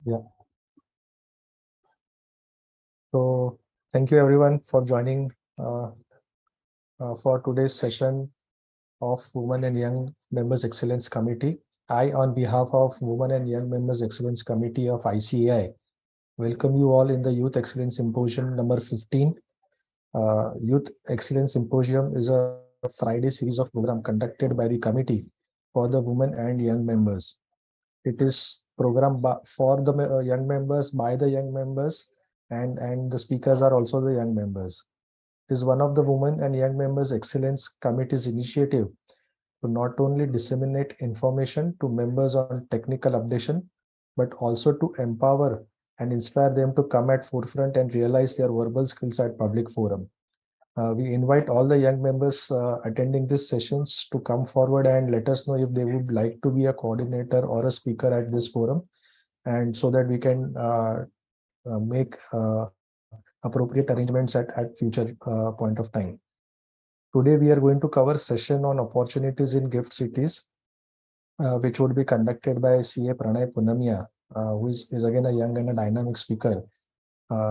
Yeah. So thank you everyone for joining for today's session of Women and Young Members Excellence Committee. I, on behalf of Women and Young Members Excellence Committee of ICAI, welcome you all in the Youth Excellence Symposium number 15. Youth Excellence Symposium is a Friday series of program conducted by the committee for the women and young members. It is programmed for the young members by the young members, and the speakers are also the young members. It is one of the Women and Young Members Excellence Committee's initiative to not only disseminate information to members on technical updation, but also to empower and inspire them to come at forefront and realize their verbal skills at public forum. We invite all the young members attending these sessions to come forward and let us know if they would like to be a coordinator or a speaker at this forum, and so that we can make appropriate arrangements at future point of time. Today we are going to cover session on opportunities in gift cities, which would be conducted by CA Pranay Punamia, who is again a young and a dynamic speaker.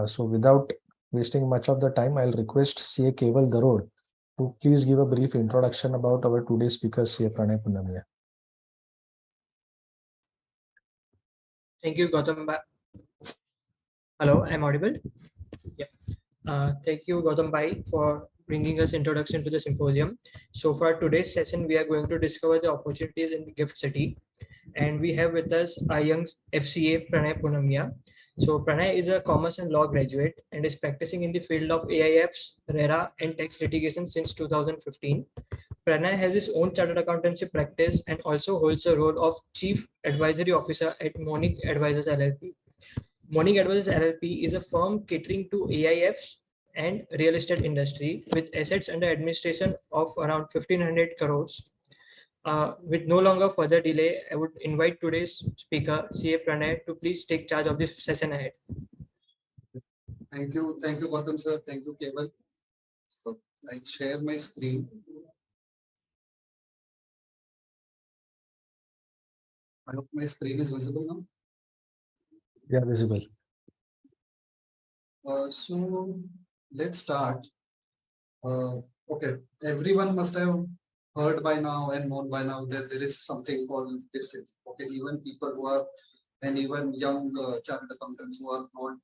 So without wasting much of the time, I'll request CA Keval Darod to please give a brief introduction about our today's speaker, CA Pranay Punamia. Thank you, Gautam. Hello, I'm audible. Yeah. Thank you, Gautam Bhai, for bringing us introduction to the symposium. So for today's session, we are going to discover the opportunities in the gift city, and we have with us a young FCA Pranay Punamia. So Pranay is a commerce and law graduate and is practicing in the field of AIFs, RERA, and tax litigation since 2015. Pranay has his own chartered accountancy practice and also holds the role of Chief Advisory Officer at Monic Advisors LLP. Monic Advisors LLP is a firm catering to AIFs and real estate industry with assets under administration of around 1500 crores. With no longer further delay, I would invite today's speaker, CA Pranay, to please take charge of this session ahead. Thank you, Gautam sir. Thank you, Keval. So I share my screen. I hope my screen is visible now. Yeah, visible. So let's start. Okay, everyone must have heard by now and known by now that there is something called gift city. Okay, even people who are and even young chartered accountants who are not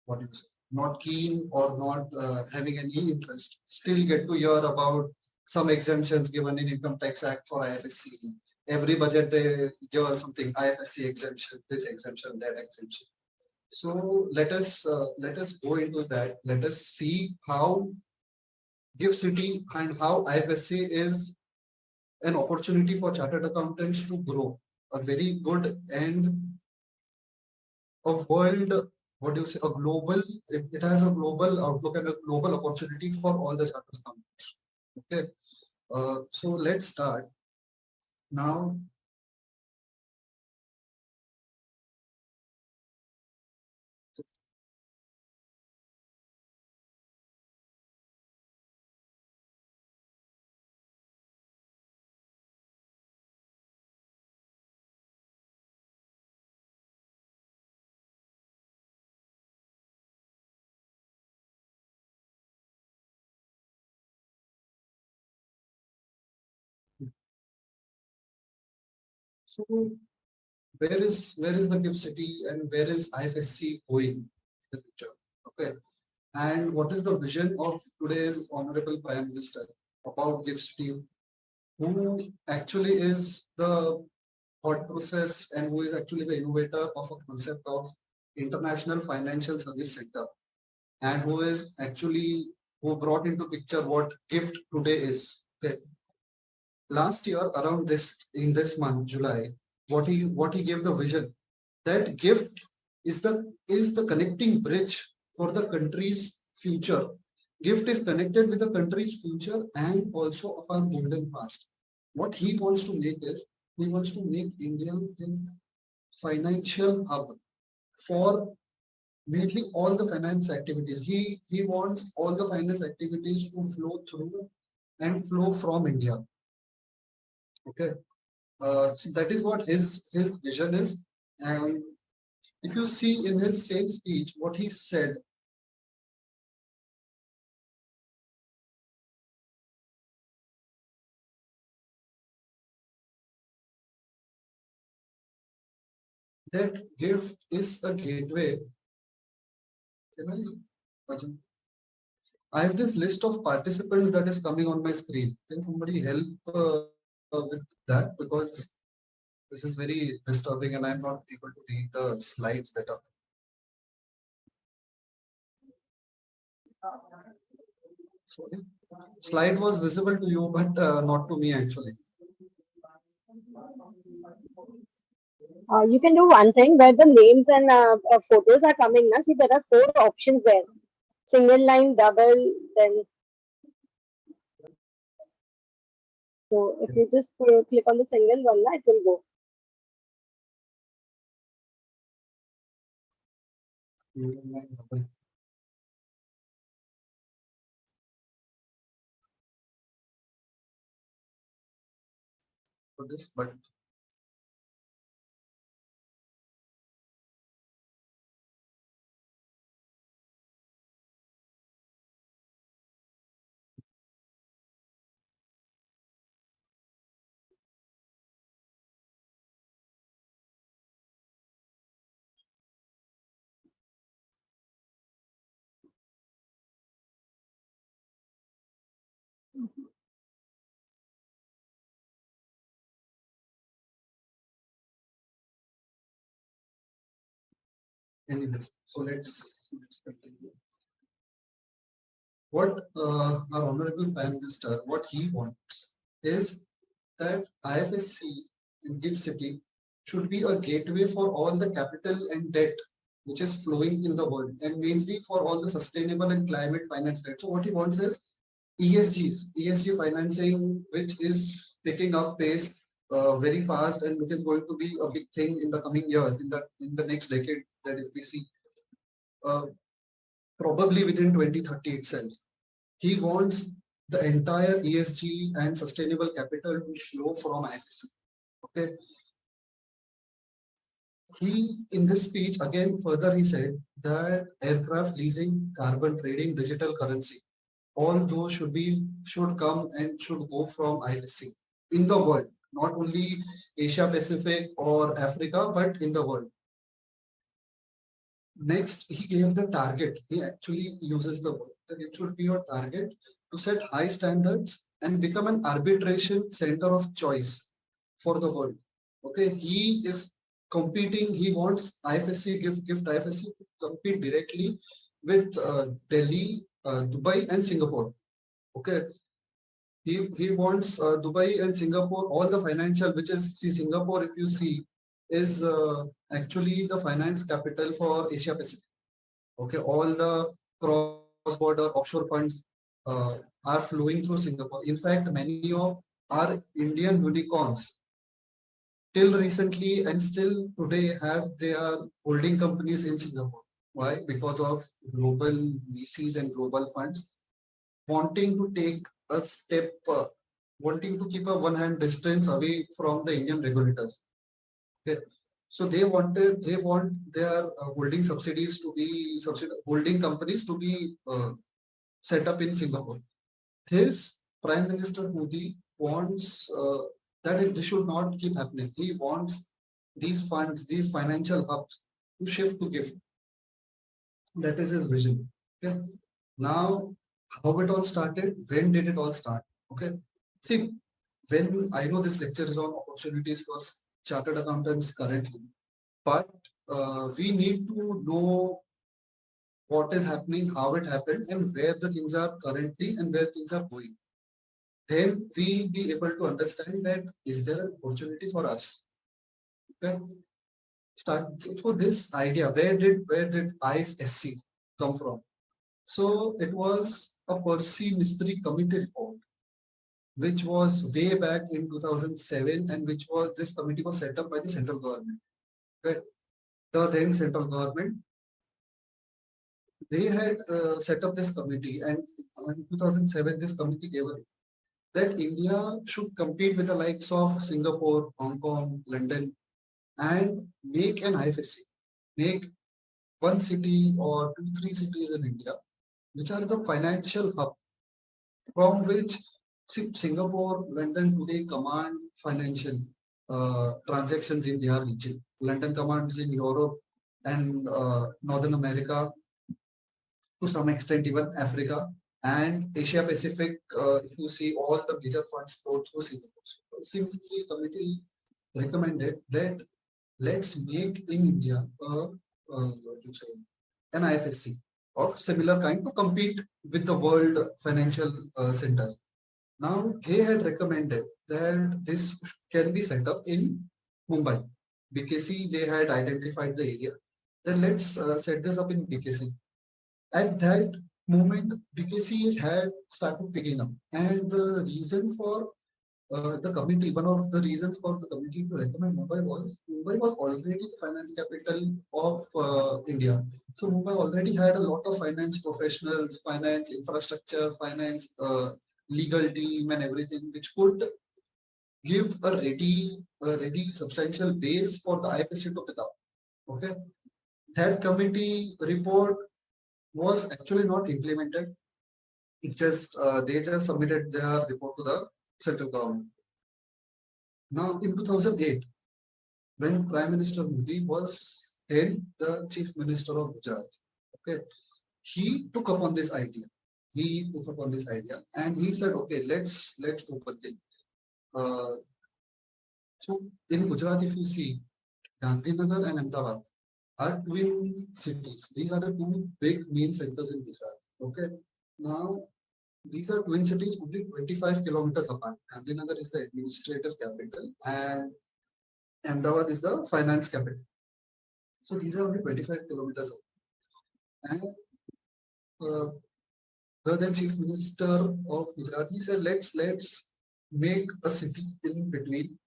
what do you say, not keen or not having any interest, still get to hear about some exemptions given in Income Tax Act for IFSC. Every budget they hear something IFSC exemption, this exemption, that exemption. So let us go into that. Let us see how Gift City and how IFSC is an opportunity for chartered accountants to grow a very good and a world, what do you say, a global, it has a global outlook and a global opportunity for all the chartered accountants. Okay, so let's start now. So where is the Gift City and where is IFSC going in the future? Okay, and what is the vision of today's Honorable Prime Minister about Gift City, who actually is the thought process and who is actually the innovator of a concept of international financial service sector, and who is actually who brought into picture what gift today is. Okay. Last year around this month July, what he gave the vision that gift is the connecting bridge for the country's future. Gift is connected with the country's future and also of our golden past. What he wants to make is he wants to make India a financial hub for mainly all the finance activities. He wants all the finance activities to flow through and flow from India. Okay. So that is what his vision is, And if you see in his same speech, what he said, that gift is a gateway. Can Ajay? I have this list of participants that is coming on my screen. Can somebody help with that? Because this is very disturbing and I'm not able to read the slides that are. Sorry. Slide was visible to you, but not to me actually. You can do one thing where the names and photos are coming now. See, there are 4 options there: single line, double. Then, so if you just click on the single one, it will go. For this, but anyways, so let's continue. What our honorable Prime Minister, what he wants is that IFSC in GIFT City should be a gateway for all the capital and debt which is flowing in the world, and mainly for all the sustainable and climate finance debt. So what he wants is ESG financing, which is picking up pace very fast, and which is going to be a big thing in the coming years, in the next decade. That if we see, uh, probably within 2030 itself. He wants the entire ESG and sustainable capital to flow from IFSC. Okay. He, in this speech, again, further he said that aircraft leasing, carbon trading, digital currency, all those should come and should go from IFSC in the world, not only Asia Pacific or Africa, but in the world. Next, he gave the target. He actually uses the word that it should be your target to set high standards and become an arbitration center of choice for the world. Okay, he is competing. He wants IFSC, gift IFSC to compete directly with Delhi, Dubai, and Singapore. Okay, he wants Dubai and Singapore, all the financial, which is, see, Singapore, if you see, is actually the finance capital for Asia Pacific. Okay, all the cross-border offshore funds are flowing through Singapore. In fact, many of our Indian unicorns till recently and still today have their holding companies in Singapore. Why? Because of global VCs and global funds wanting to take a step, wanting to keep a one-hand distance away from the Indian regulators. Okay. So they want their holding subsidies to be holding companies to be set up in Singapore. This Prime Minister Modi wants that this should not keep happening. He wants these funds, these financial hubs to shift to GIFT. That is his vision. Okay. Now, how it all started? When did it all start? Okay. See, when I know this lecture is on opportunities for chartered accountants currently, but we need to know what is happening, how it happened, and where the things are currently and where things are going. Then we be able to understand that is there an opportunity for us? Okay. Start for this idea. Where did IFSC come from? So it was a Percy Mystery Committee report, which was way back in 2007, and which was this committee was set up by the central government. Okay. The then central government, they had set up this committee, and in 2007 this committee gave a that India should compete with the likes of Singapore, Hong Kong, London, and make an IFSC, make one city or 2, 3 cities in India, which are the financial hub from which Singapore, London today command financial transactions in their region. London commands in Europe and Northern America, to some extent even Africa and Asia Pacific. If you see, all the major funds flow through Singapore. So Symposium committee recommended that let's make in India what you say, an IFSC of similar kind to compete with the world financial centers. Now they had recommended that this can be set up in Mumbai. BKC, they had identified the area. Then let's set this up in BKC. At that moment, BKC had started picking up, and the reason for the committee, one of the reasons for the committee to recommend Mumbai was already the finance capital of India. So Mumbai already had a lot of finance professionals, finance infrastructure, finance legal team, and everything, which could give a ready substantial base for the IFSC to pick up. Okay, that committee report was actually not implemented. It just they just submitted their report to the central government. Now, in 2008, when Prime Minister Modi was then the Chief Minister of Gujarat, okay, he took upon this idea. He took upon this idea, and he said, "Okay, let's do one thing." So in Gujarat, if you see, Gandhinagar and Ahmedabad are twin cities. These are the two big main centers in Gujarat. Okay, now these are twin cities only 25 kilometers apart. Gandhinagar is the administrative capital and Ahmedabad is the finance capital. So these are only 25 kilometers apart. And the then Chief Minister of Gujarat, he said, let's make a city in between,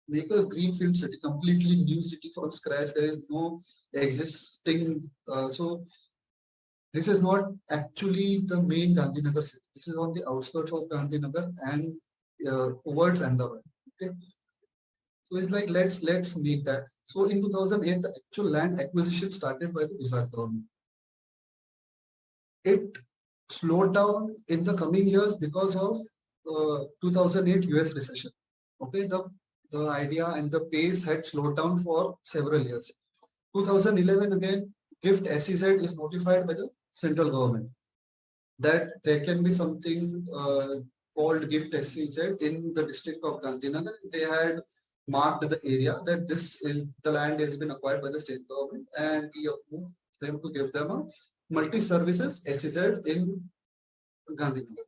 make a greenfield city, completely new city from scratch. There is no existing. So this is not actually the main Gandhinagar city. This is on the outskirts of Gandhinagar and towards Ahmedabad. Okay. So it's like let's make that. So in 2008, the actual land acquisition started by the Gujarat government. It slowed down in the coming years because of 2008 US recession. Okay, the idea and the pace had slowed down for several years. 2011 again, GIFT SEZ is notified by the central government that there can be something called GIFT SEZ in the district of Gandhinagar. They had marked the area that the land has been acquired by the state government, and we approved them to give them a multi-services SEZ in Gandhinagar.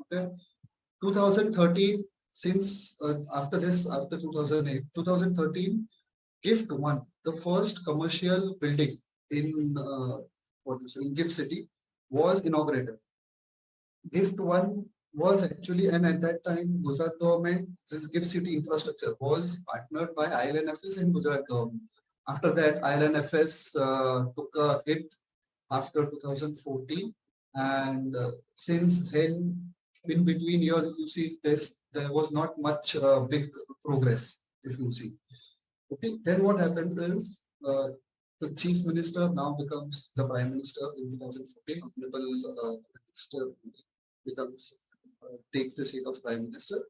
Okay, 2013. Since after 2008, 2013, GIFT 1, the first commercial building in in GIFT City, was inaugurated. GIFT 1 was actually, and at that time, Gujarat government, this GIFT City infrastructure was partnered by ILNFS and Gujarat government. After that, ILNFS took a hit after 2014, and since then, in between years, if you see this, there was not much big progress. If you see, okay, then what happens is the chief minister now becomes the prime minister in 2014. Honorable minister becomes takes the seat of prime minister.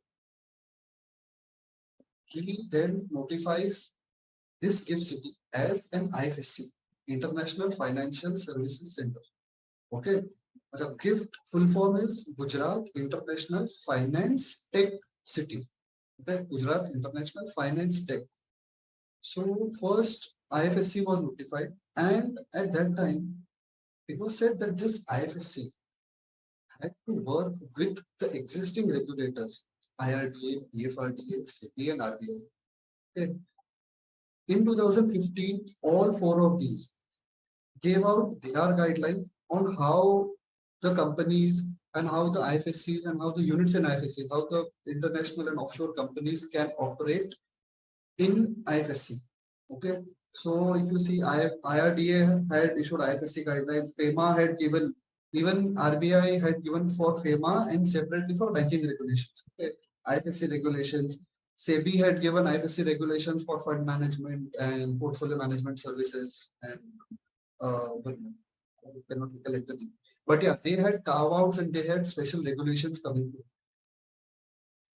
He then notifies this GIFT City as an IFSC, International Financial Services Center. Okay, the GIFT full form is Gujarat International Finance Tech City. Okay, Gujarat International Finance Tech. So first IFSC was notified, and at that time it was said that this IFSC had to work with the existing regulators, IRDA, PFRDA, SEBI, and RBI. Okay. In 2015, all four of these gave out their guidelines on how the companies and how the IFSCs and how the units in IFSC, how the international and offshore companies can operate in IFSC. Okay, so if you see, IRDA had issued IFSC guidelines, FEMA had given, even RBI had given for FEMA and separately for banking regulations. Okay, IFSC regulations. SEBI had given IFSC regulations for fund management and portfolio management services, and but I cannot recollect the name. But yeah, they had carve-outs and they had special regulations coming through.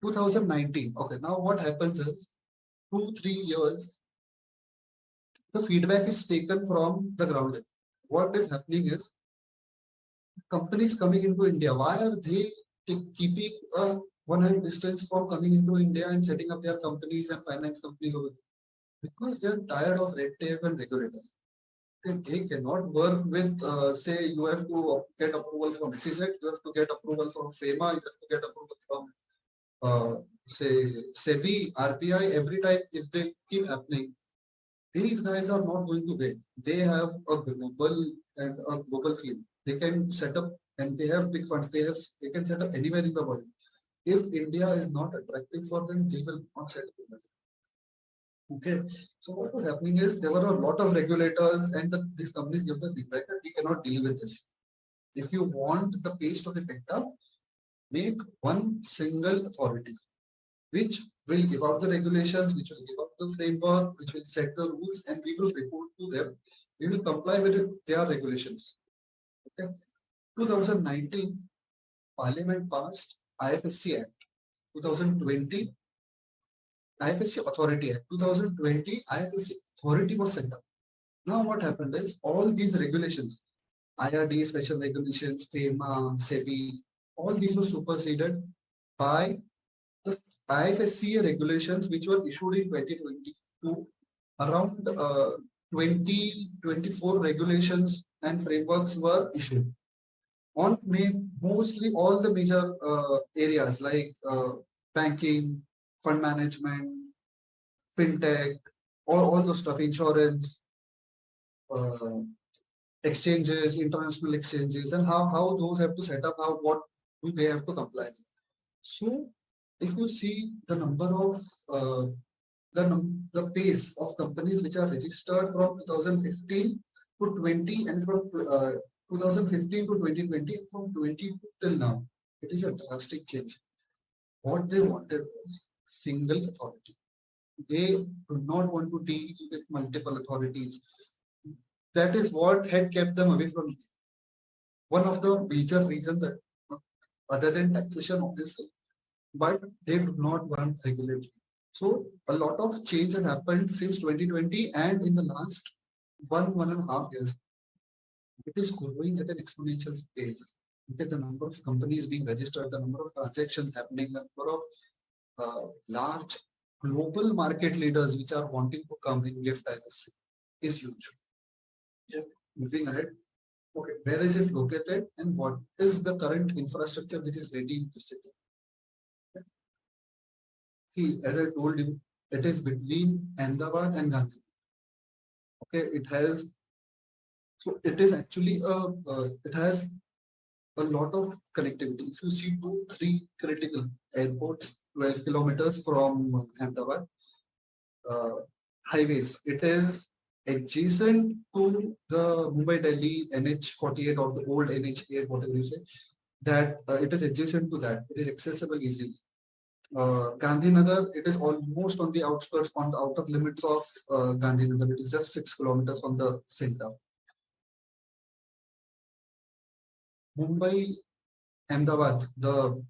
2019. Okay, now what happens is 2-3 years, the feedback is taken from the ground. What is happening is companies coming into India, why are they keeping a one-hand distance from coming into India and setting up their companies and finance companies over there? Because they are tired of red tape and regulators. They cannot work with, say, you have to get approval from SEZ, you have to get approval from FEMA, you have to get approval from, say, SEBI, RBI. Every time, if they keep happening, these guys are not going to wait. They have a global field. They can set up, and they have big funds. They can set up anywhere in the world. If India is not attractive for them, they will not set up. Okay, so what was happening is there were a lot of regulators, and these companies give the feedback that we cannot deal with this. If you want the pace to be picked up, make one single authority which will give out the regulations, which will give out the framework, which will set the rules, and we will report to them. We will comply with their regulations. Okay, 2019, Parliament passed IFSC Act. 2020, IFSC Authority Act. 2020, IFSC Authority was set up. Now what happened is all these regulations, IRD special regulations, FEMA, SEBI, all these were superseded by the IFSC regulations which were issued in 2022. Around 2024 regulations and frameworks were issued on mostly all the major areas like banking, fund management, fintech, all those stuff, insurance, exchanges, international exchanges, and how those have to set up, what do they have to comply with. So if you see the number of the pace of companies which are registered from 2015 to 20 and from 2015 to 2020 and from 22 till now, it is a drastic change. What they wanted was single authority. They do not want to deal with multiple authorities. That is what had kept them away from India. One of the major reasons that, other than taxation, obviously, but they do not want regulatory. So a lot of change has happened since 2020, and in the last 1.5 years, it is growing at an exponential pace. Look at the number of companies being registered, the number of transactions happening, the number of large global market leaders which are wanting to come in gift IFSC is huge. Yeah. Moving ahead. Okay, where is it located and what is the current infrastructure which is ready in the city? Okay. See, as I told you, it is between Ahmedabad and Gandhi. Okay, it has, so it is actually it has a lot of connectivity. If you see 2-3 critical airports, 12 kilometers from Ahmedabad, highways, it is adjacent to the Mumbai-Delhi NH48 or the old NH8, whatever you say, that it is adjacent to that. It is accessible easily. Gandhinagar, it is almost on the outskirts, on the outer limits of Gandhinagar. It is just 6 kilometers from the center. Mumbai, Ahmedabad, the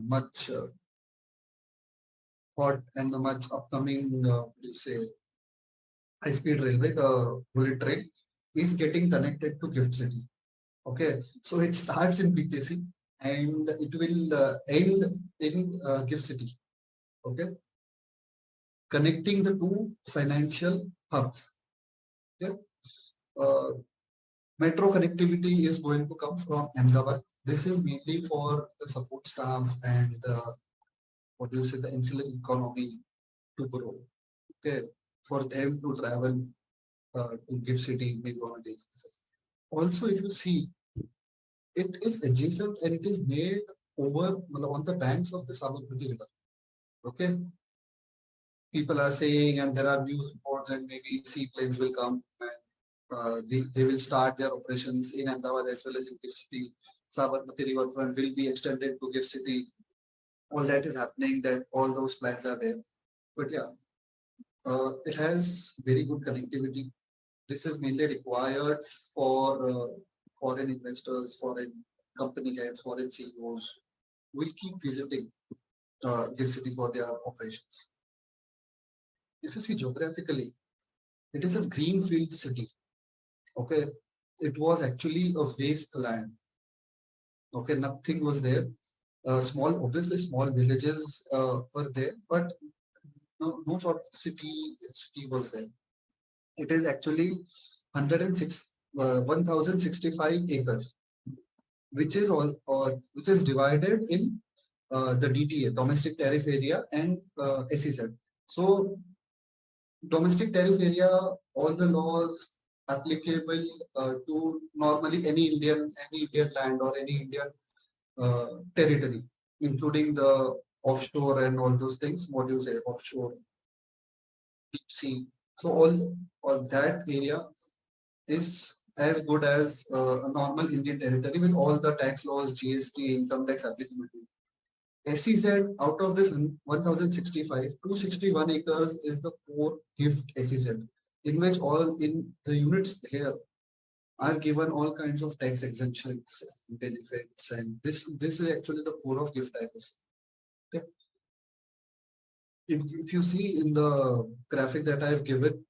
much hot and the much upcoming, high-speed railway, the bullet train, is getting connected to Gift City. Okay, so it starts in BKC and it will end in Gift City. Okay, connecting the two financial hubs. Okay, metro connectivity is going to come from Ahmedabad. This is mainly for the support staff and the ancillary economy to grow. Okay, for them to travel to Gift City, maybe on a daily basis. Also, if you see, it is adjacent and it is made over on the banks of the Sabarmati River. Okay, people are saying, and there are news reports, and maybe seaplanes will come and they will start their operations in Ahmedabad as well as in Gift City. Sabarmati riverfront will be extended to Gift City. all that is happening, that all those plans are there. But yeah, it has very good connectivity. This is mainly required for foreign investors, foreign company heads, foreign CEOs will keep visiting GIFT City for their operations. If you see geographically, it is a greenfield city. Okay, it was actually a wasteland. Okay, nothing was there. Obviously small villages were there, but no sort of city was there. It is actually 1065 acres, which is which is divided in the DTA, domestic tariff area, and SEZ. So domestic tariff area, all the laws applicable to normally any Indian land or any Indian territory, including the offshore and all those things. What do you say? Offshore, deep sea. So all that area is as good as a normal Indian territory with all the tax laws, GST, income tax applicability. SEZ, out of this 1065, 261 acres is the core gift SEZ, in which all in the units here are given all kinds of tax exemptions, benefits, and this is actually the core of gift IFSC. Okay. If you see in the graphic that I have given,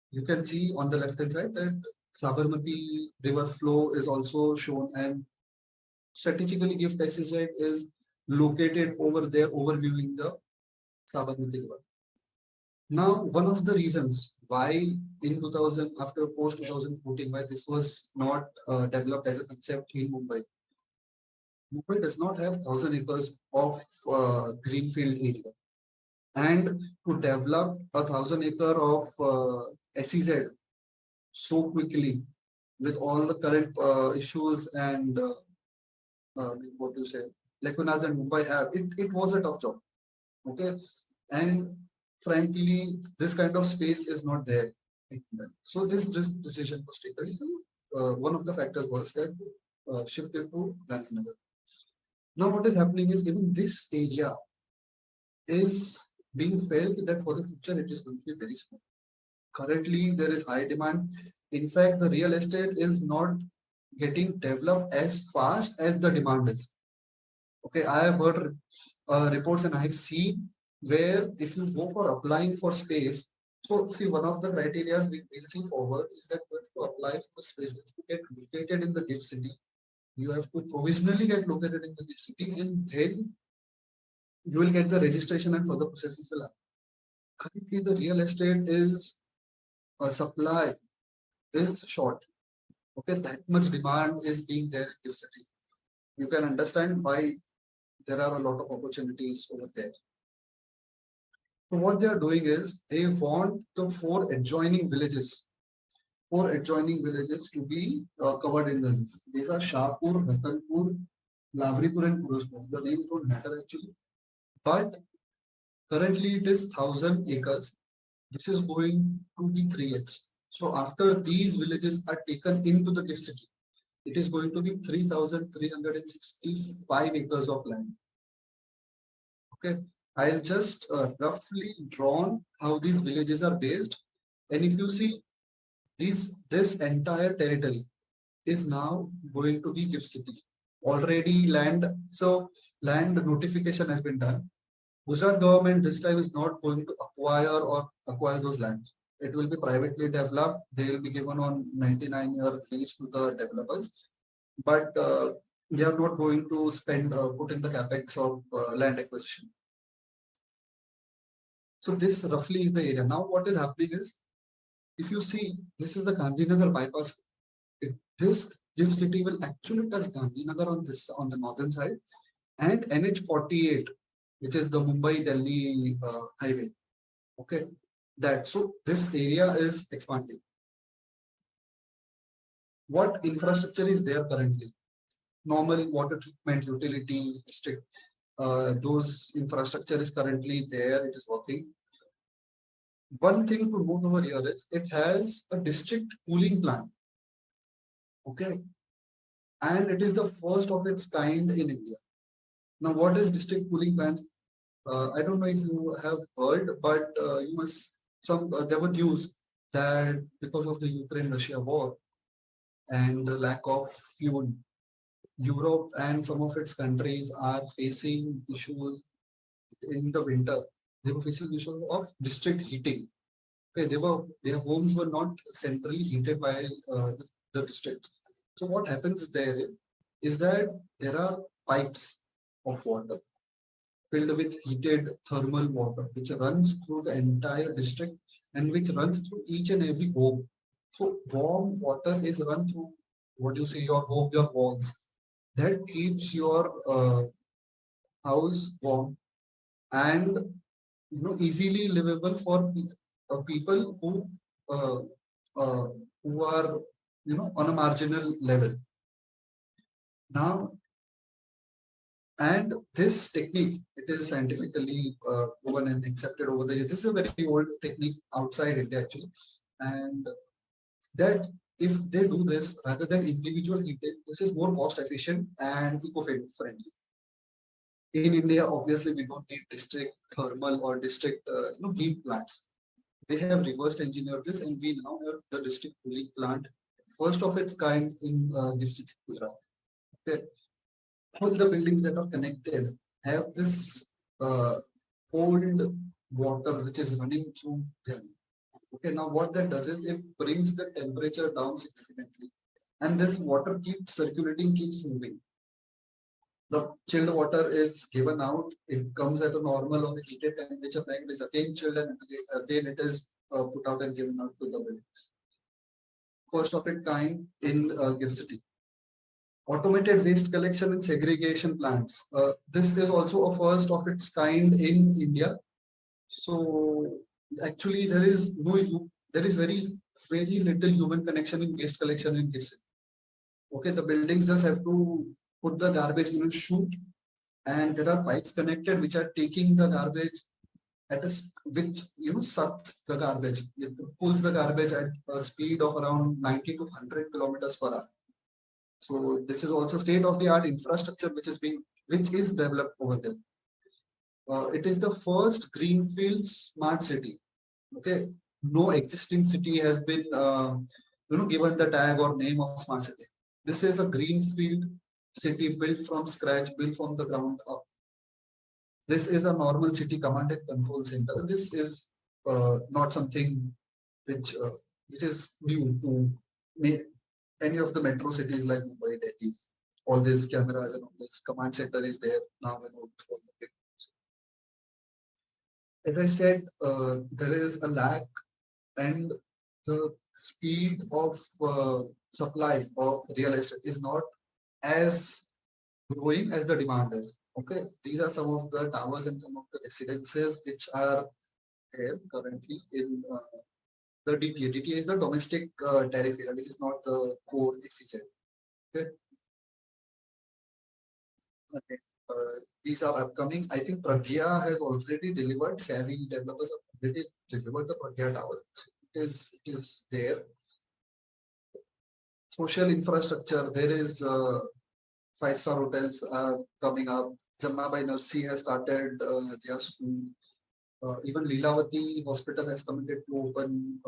you can see on the left hand side that Sabarmati river flow is also shown, and strategically gift SEZ is located over there, overviewing the Sabarmati river. Now, one of the reasons why in 2000, after post 2014, why this was not developed as a concept in Mumbai. Mumbai does not have 1,000 acres of greenfield area, and to develop 1,000 acre of SEZ so quickly with all the current issues and what do you say, lacunas that Mumbai have, it was a tough job. Okay, and frankly, this kind of space is not there. So this decision was taken. One of the factors was that shifted to Gandhinagar. Now what is happening is even this area is being felt that for the future it is going to be very small. Currently there is high demand. In fact, the real estate is not getting developed as fast as the demand is. Okay, I have heard reports and I have seen where if you go for applying for space, so see, one of the criteria we will see forward is that you have to apply for space, you have to get located in the gift city, you have to provisionally get located in the gift city, and then you will get the registration and further processes will happen. Currently, the real estate is supply is short. Okay, that much demand is being there in gift city. You can understand why there are a lot of opportunities over there. So what they are doing is they want the four adjoining villages to be covered in this. These are Shahpur, Ratanpur, Lavripur, and Firozpur. The names don't matter actually, but currently it is 1,000 acres. This is going to be 3x. So after these villages are taken into the gift city, it is going to be 3,365 acres of land. Okay, I'll just roughly drawn how these villages are based, and if you see this entire territory is now going to be gift city. Already land notification has been done. Gujarat government this time is not going to acquire those lands. It will be privately developed. They will be given on 99-year lease to the developers, but they are not going to put in the capex of land acquisition. So this roughly is the area. Now what is happening is, if you see, this is the Gandhinagar bypass. This gift city will actually touch Gandhinagar on the northern side, and NH48, which is the Mumbai-Delhi highway. Okay, so this area is expanding. What infrastructure is there currently? Normal water treatment, utility, district. Those infrastructure is currently there. It is working. One thing to note over here is it has a district cooling plant. Okay, and it is the first of its kind in India. Now, what is district cooling plant? I don't know if you have heard, but you must there were news that because of the Ukraine-Russia war and the lack of fuel, Europe and some of its countries are facing issues in the winter. They were facing issues of district heating. Okay, their homes were not centrally heated by the district. So what happens there is that there are pipes of water filled with heated thermal water, which runs through the entire district and which runs through each and every home. So warm water is run through what you say your home, your walls. That keeps your house warm and easily livable for people uh, uh, who are on a marginal level. Now, and this technique, it is scientifically proven and accepted over the years. This is a very old technique outside India actually, and that if they do this rather than individual heating, this is more cost efficient and eco-friendly. In India, obviously, we don't need district thermal or district heat plants. They have reversed engineered this, and we now have the district cooling plant, first of its kind in GIFT City, Gujarat. Okay. All the buildings that are connected have this cold water which is running through them. Okay, now what that does is it brings the temperature down significantly, and this water keeps circulating, keeps moving. The chilled water is given out, it comes at a normal or heated temperature, and it is again chilled, and again it is put out and given out to the buildings. First of its kind in GIFT City. Automated waste collection and segregation plants. This is also a first of its kind in India. So actually there is very little human connection in waste collection in GIFT City. Okay, the buildings just have to put the garbage in a chute, and there are pipes connected which are taking the garbage at a which sucks the garbage. It pulls the garbage at a speed of around 90 to 100 kilometers per hour. So this is also state-of-the-art infrastructure which is developed over there. It is the first greenfield smart city. Okay, no existing city has been given the tag or name of smart city. This is a greenfield city built from scratch, built from the ground up. This is a normal city command and control center. This is not something which is new to any of the metro cities like Mumbai, Delhi. All these cameras and all this command center is there now. As I said, there is a lack, and the speed of supply of real estate is not as growing as the demand is. Okay, these are some of the towers and some of the residences which are there currently in the DTA. DTA is the domestic tariff area, which is not the core SEZ. Okay. Okay. These are upcoming. I think Pragya has already delivered. Savvy developers have already delivered the Pragya tower. It is there. Social infrastructure. There is 5-star hotels are coming up. Jamnabai Nursi has started their school. Even Lilavati Hospital has committed to open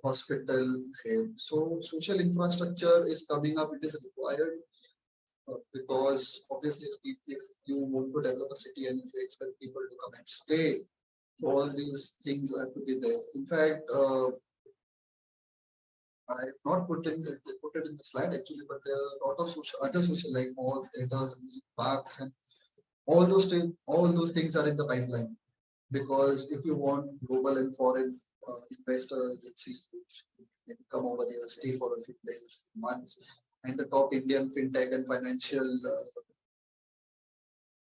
hospital here. So social infrastructure is coming up. It is required because obviously if you want to develop a city and if you expect people to come and stay, so all these things have to be there. In fact, I have not put it in the slide actually, but there are a lot of other social like malls, theaters, music parks, and all those things are in the pipeline. Because if you want global and foreign investors, they come over here, stay for a few days, months, and the top Indian fintech and financial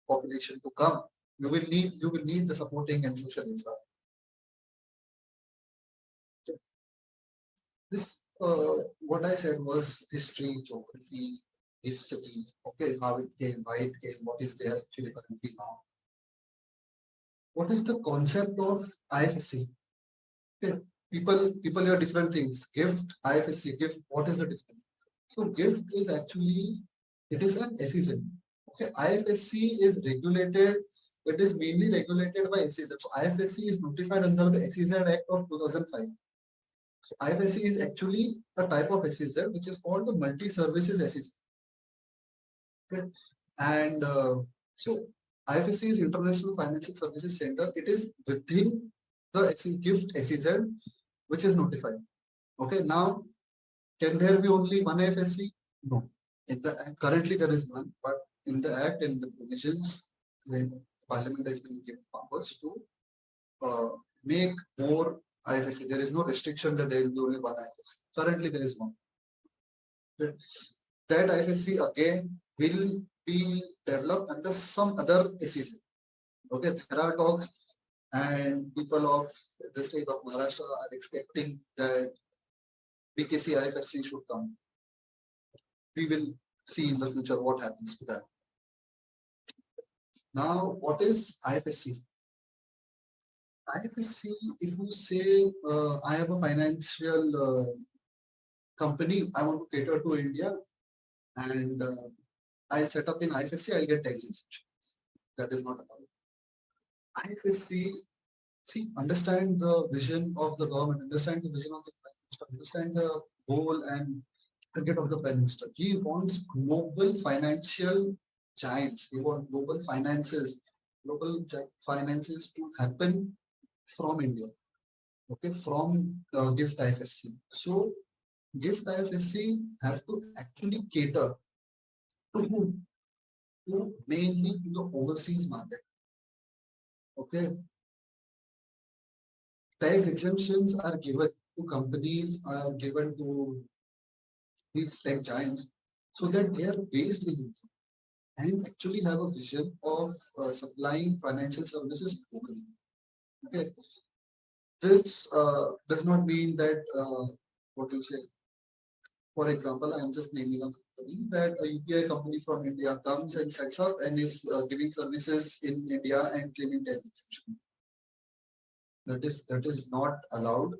population to come, you will need the supporting and social infra. This what I said was history, geography, GIFT City, okay, how it came, why it came, what is there actually currently now. What is the concept of IFSC? Okay. People hear different things. GIFT, IFSC, GIFT, what is the difference? So GIFT is actually, it is an SEZ. Okay, IFSC is regulated. It is mainly regulated by SEZ. So IFSC is notified under the SEZ Act of 2005. So IFSC is actually a type of SEZ which is called the multi-services SEZ. Okay, and so IFSC is International Financial Services Center. It is within the GIFT SEZ which is notified. Okay, now can there be only one IFSC? No. Currently there is one, but in the Act and the provisions, the Parliament has been given powers to make more IFSC. There is no restriction that there will be only one IFSC. Currently there is one. That IFSC again will be developed under some other SEZ. Okay, there are talks, and people of the state of Maharashtra are expecting that BKC IFSC should come. We will see in the future what happens to that. Now, what is IFSC? IFSC, if you say, I have a financial company, I want to cater to India, and I'll set up in IFSC, I'll get tax exemption. That is not allowed. IFSC, see, understand the vision of the government, understand the vision of the Prime Minister, understand the goal and target of the Prime Minister. He wants global financial giants. He wants global finances to happen from India. Okay, from GIFT IFSC. So GIFT IFSC have to actually cater to whom? To mainly to the overseas market. Okay. Tax exemptions are given to companies, are given to these tech giants so that they are based in India and actually have a vision of supplying financial services globally. Okay. This does not mean that what you say. For example, I am just naming a company that a UPI company from India comes and sets up and is giving services in India and claiming tax exemption. That is not allowed.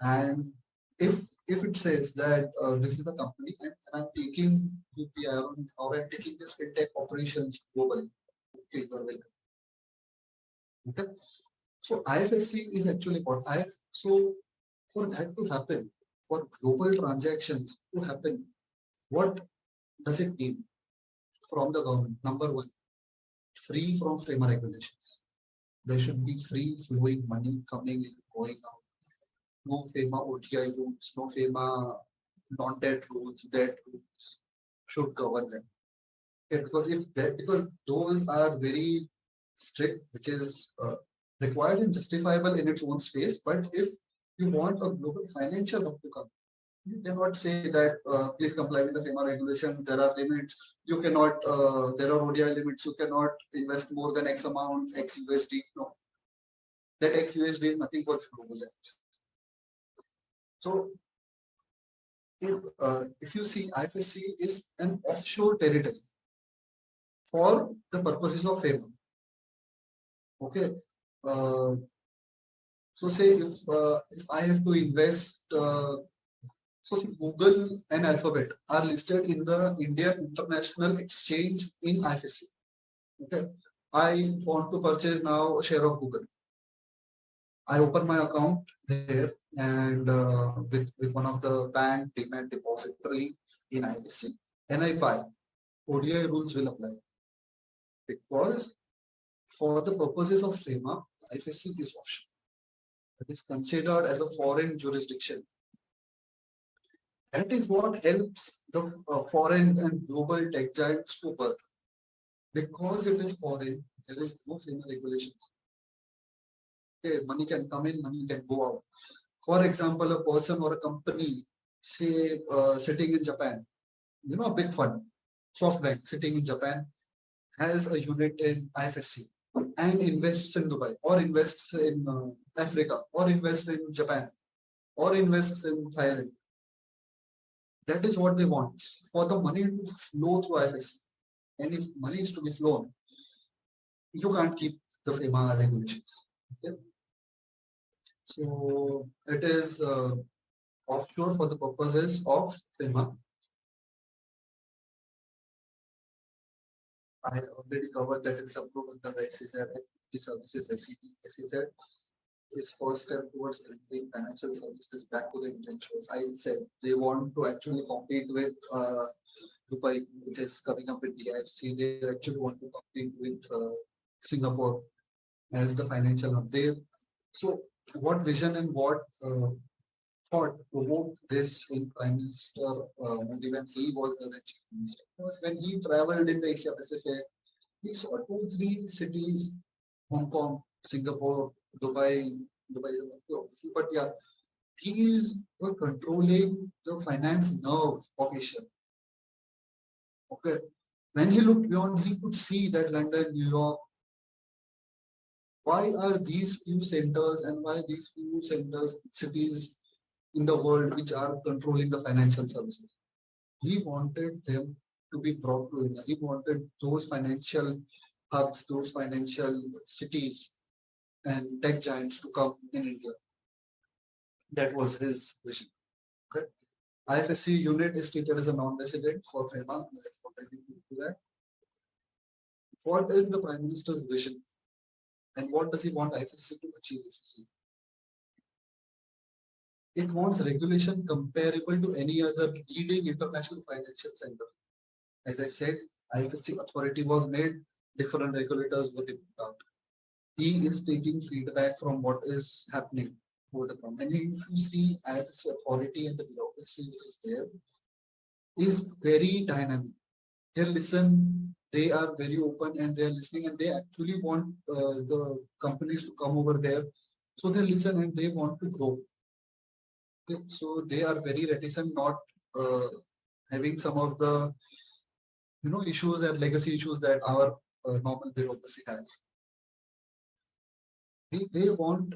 And if it says that this is the company and I'm taking UPI or I'm taking this fintech operations globally, okay, you are welcome. Okay. So IFSC is actually what so for that to happen, for global transactions to happen, what does it mean from the government? Number one, free from FEMA regulations. There should be free flowing money coming in, going out. No FEMA OTI rules, no FEMA non-debt rules, debt rules should govern them. Okay, because those are very strict, which is required and justifiable in its own space. But if you want a global financial hub to come, you cannot say that please comply with the FEMA regulation. There are limits. You cannot. There are ODI limits. You cannot invest more than X amount, X USD. No, that X USD is nothing for global giants. So, if you see, IFSC is an offshore territory for the purposes of FEMA. Okay. So say if I have to invest, so see Google and Alphabet are listed in the Indian International Exchange in IFSC. Okay. I want to purchase now a share of Google. I open my account there and with one of the bank demand depository in IFSC and I buy. ODI rules will apply because for the purposes of FEMA, IFSC is offshore. It is considered as a foreign jurisdiction. That is what helps the foreign and global tech giants to birth. Because it is foreign, there is no FEMA regulations. Okay, money can come in, money can go out. For example, a person or a company, say, sitting in Japan, a big fund, SoftBank sitting in Japan, has a unit in IFSC and invests in Dubai or invests in Africa or invests in Japan or invests in Thailand. That is what they want, for the money to flow through IFSC. And if money is to be flown, you can't keep the FEMA regulations. Okay? So it is offshore for the purposes of FEMA. I already covered that it's approved under the SEZ, the services SEZ is first step towards bringing financial services back to the Indian shores. I said they want to actually compete with Dubai, which is coming up with DIFC. They actually want to compete with Singapore as the financial hub there. So, what vision and what thought provoked this in Prime Minister Modi when he was the chief minister? Was when he traveled in the Asia Pacific, he saw 2, 3 cities, Hong Kong, Singapore, Dubai, obviously, but yeah, these were controlling the finance nerve of Asia. Okay, when he looked beyond, he could see that London, New York. Why are these few centers and why these few centers, cities in the world which are controlling the financial services? He wanted them to be brought to India. He wanted those financial hubs, those financial cities and tech giants to come in India. That was his vision. Okay. IFSC unit is treated as a non-resident for FEMA. That. What is the Prime Minister's vision? And what does he want IFSC to achieve? It wants regulation comparable to any other leading international financial center. As I said, IFSC authority was made, different regulators were out. He is taking feedback from what is happening over the ground. And if you see IFSC authority and the bureaucracy which is there, is very dynamic. They listen, they are very open and they are listening and they actually want the companies to come over there. So they listen and they want to grow. Okay, so they are very reticent, not having some of the issues and legacy issues that our normal bureaucracy has. They want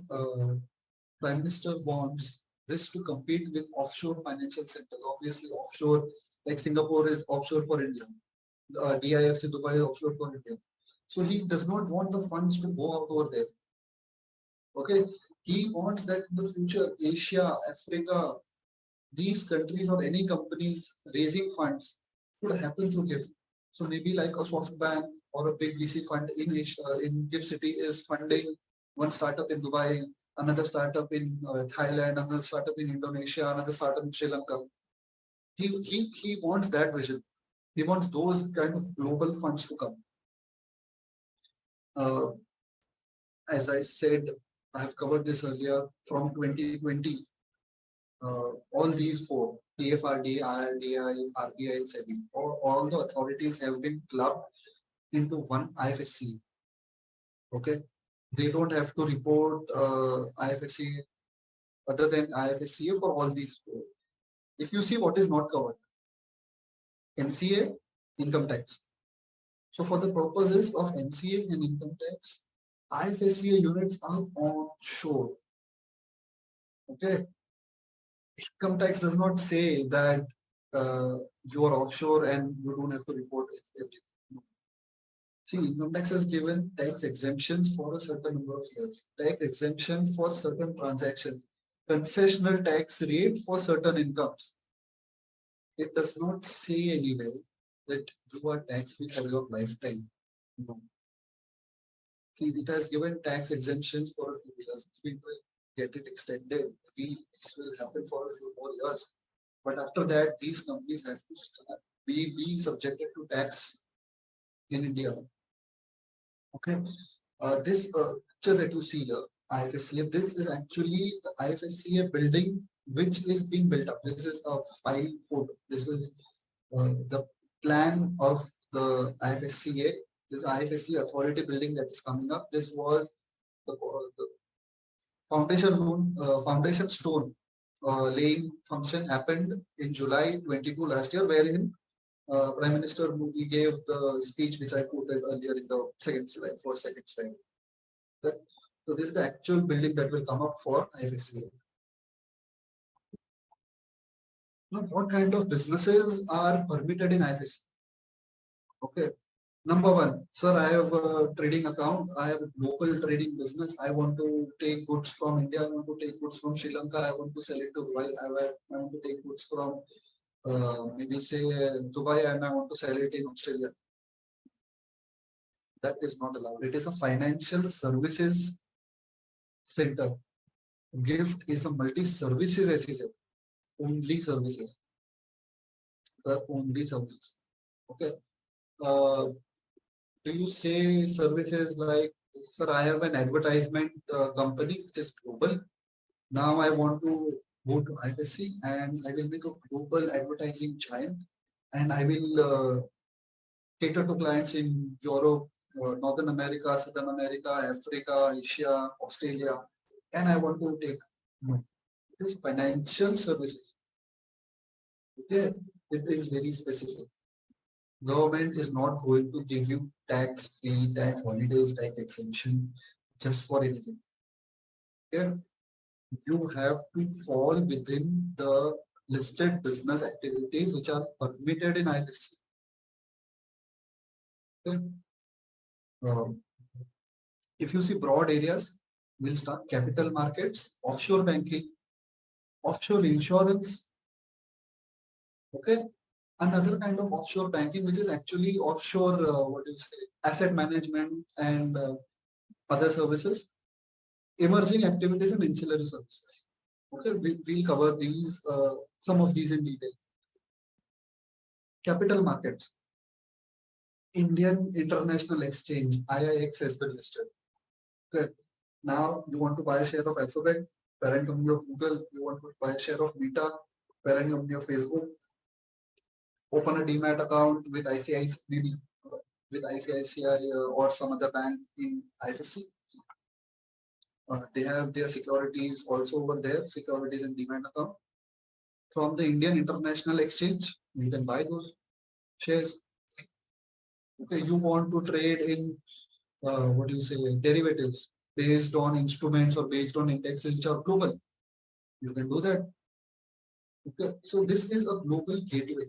Prime Minister wants this to compete with offshore financial centers. Obviously, offshore like Singapore is offshore for India. DIFC Dubai is offshore for India. So he does not want the funds to go out over there. Okay, he wants that in the future, Asia, Africa, these countries or any companies raising funds could happen through GIFT. So maybe like a SoftBank or a big VC fund in Asia, in GIFT City is funding one startup in Dubai, another startup in Thailand, another startup in Indonesia, another startup in Sri Lanka. He wants that vision. He wants those kind of global funds to come. As I said, I have covered this earlier from 2020. All these four, PFRD, IRDI, RBI, and SEBI, all the authorities have been clubbed into one IFSC. Okay, they don't have to report IFSC other than IFSC for all these four. If you see what is not covered, MCA, income tax. So for the purposes of MCA and income tax, IFSCA units are onshore. Okay, income tax does not say that you are offshore and you don't have to report everything. No. See, income tax has given tax exemptions for a certain number of years, tax exemption for certain transactions, concessional tax rate for certain incomes. It does not say anywhere that you are tax free for your lifetime. No. See, it has given tax exemptions for a few years. It will get it extended. Maybe this will happen for a few more years. But after that, these companies have to start be subjected to tax in India. Okay. This picture that you see here, IFSCA, this is actually the IFSCA building which is being built up. This is a file photo. This is the plan of the IFSCA. This IFSC authority building that is coming up. This was the foundation stone laying function happened in July 22 last year, wherein Prime Minister Modi gave the speech which I quoted earlier in the second slide, for second slide. Okay. So this is the actual building that will come up for IFSCA. Now, what kind of businesses are permitted in IFSCA? Okay. Number one, sir, I have a trading account. I have a local trading business. I want to take goods from India. I want to take goods from Sri Lanka. I want to sell it to Dubai. I want to take goods from maybe say Dubai and I want to sell it in Australia. That is not allowed. It is a financial services center. GIFT is a multi-services SEZ. Only services. The only services. Okay. Do you say services like, sir, I have an advertisement company which is global. Now I want to go to IFSC and I will make a global advertising giant, and I will cater to clients in Europe, Northern America, Southern America, Africa, Asia, Australia, and I want to take this financial services. Okay, it is very specific. Government is not going to give you tax free, tax holidays, tax exemption just for anything. Okay, you have to fall within the listed business activities which are permitted in IFSC. Okay. If you see broad areas, we'll start capital markets, offshore banking, offshore insurance. Okay, another kind of offshore banking, which is actually offshore, what do you say, asset management and other services, emerging activities and ancillary services. Okay, we'll cover these, some of these in detail. Capital markets. Indian International Exchange, IIX has been listed. Okay, now you want to buy a share of Alphabet, parent company of Google, you want to buy a share of Meta, parent company of Facebook, open a demat account with ICICI, with ICICI or some other bank in IFSC. They have their securities also over there, securities and demat account. From the Indian International Exchange, you can buy those shares. Okay, you want to trade in, what do you say, derivatives based on instruments or based on indexes which are global. You can do that. Okay, so this is a global gateway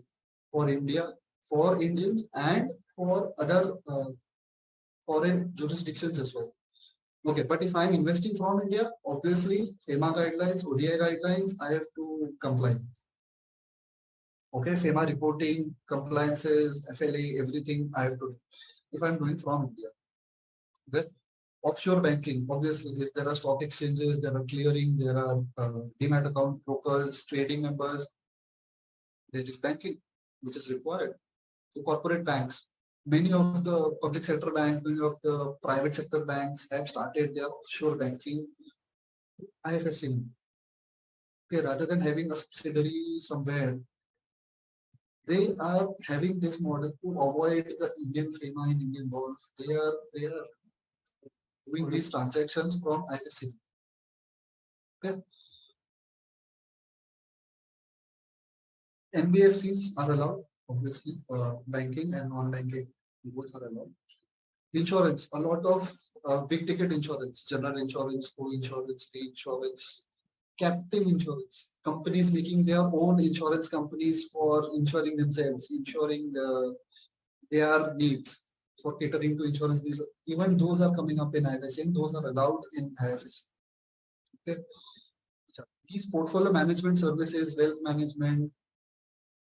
for India, for Indians, and for other foreign jurisdictions as well. Okay, but if I'm investing from India, obviously FEMA guidelines, ODI guidelines, I have to comply. Okay, FEMA reporting, compliances, FLA, everything I have to do if I'm doing from India. Okay. Offshore banking, obviously, if there are stock exchanges, there are clearing, there are demat account brokers, trading members, there is banking, which is required. So corporate banks, many of the public sector banks, many of the private sector banks have started their offshore banking IFSC. Okay, rather than having a subsidiary somewhere, they are having this model to avoid the Indian FEMA and Indian bonds. They are doing these transactions from IFSC. Okay. NBFCs are allowed, obviously, banking and non-banking both are allowed. Insurance, a lot of big ticket insurance, general insurance, co-insurance, reinsurance, captive insurance, companies making their own insurance companies for insuring themselves, insuring their needs, for catering to insurance needs. Even those are coming up in IFSC and those are allowed in IFSC. Okay. So these portfolio management services, wealth management.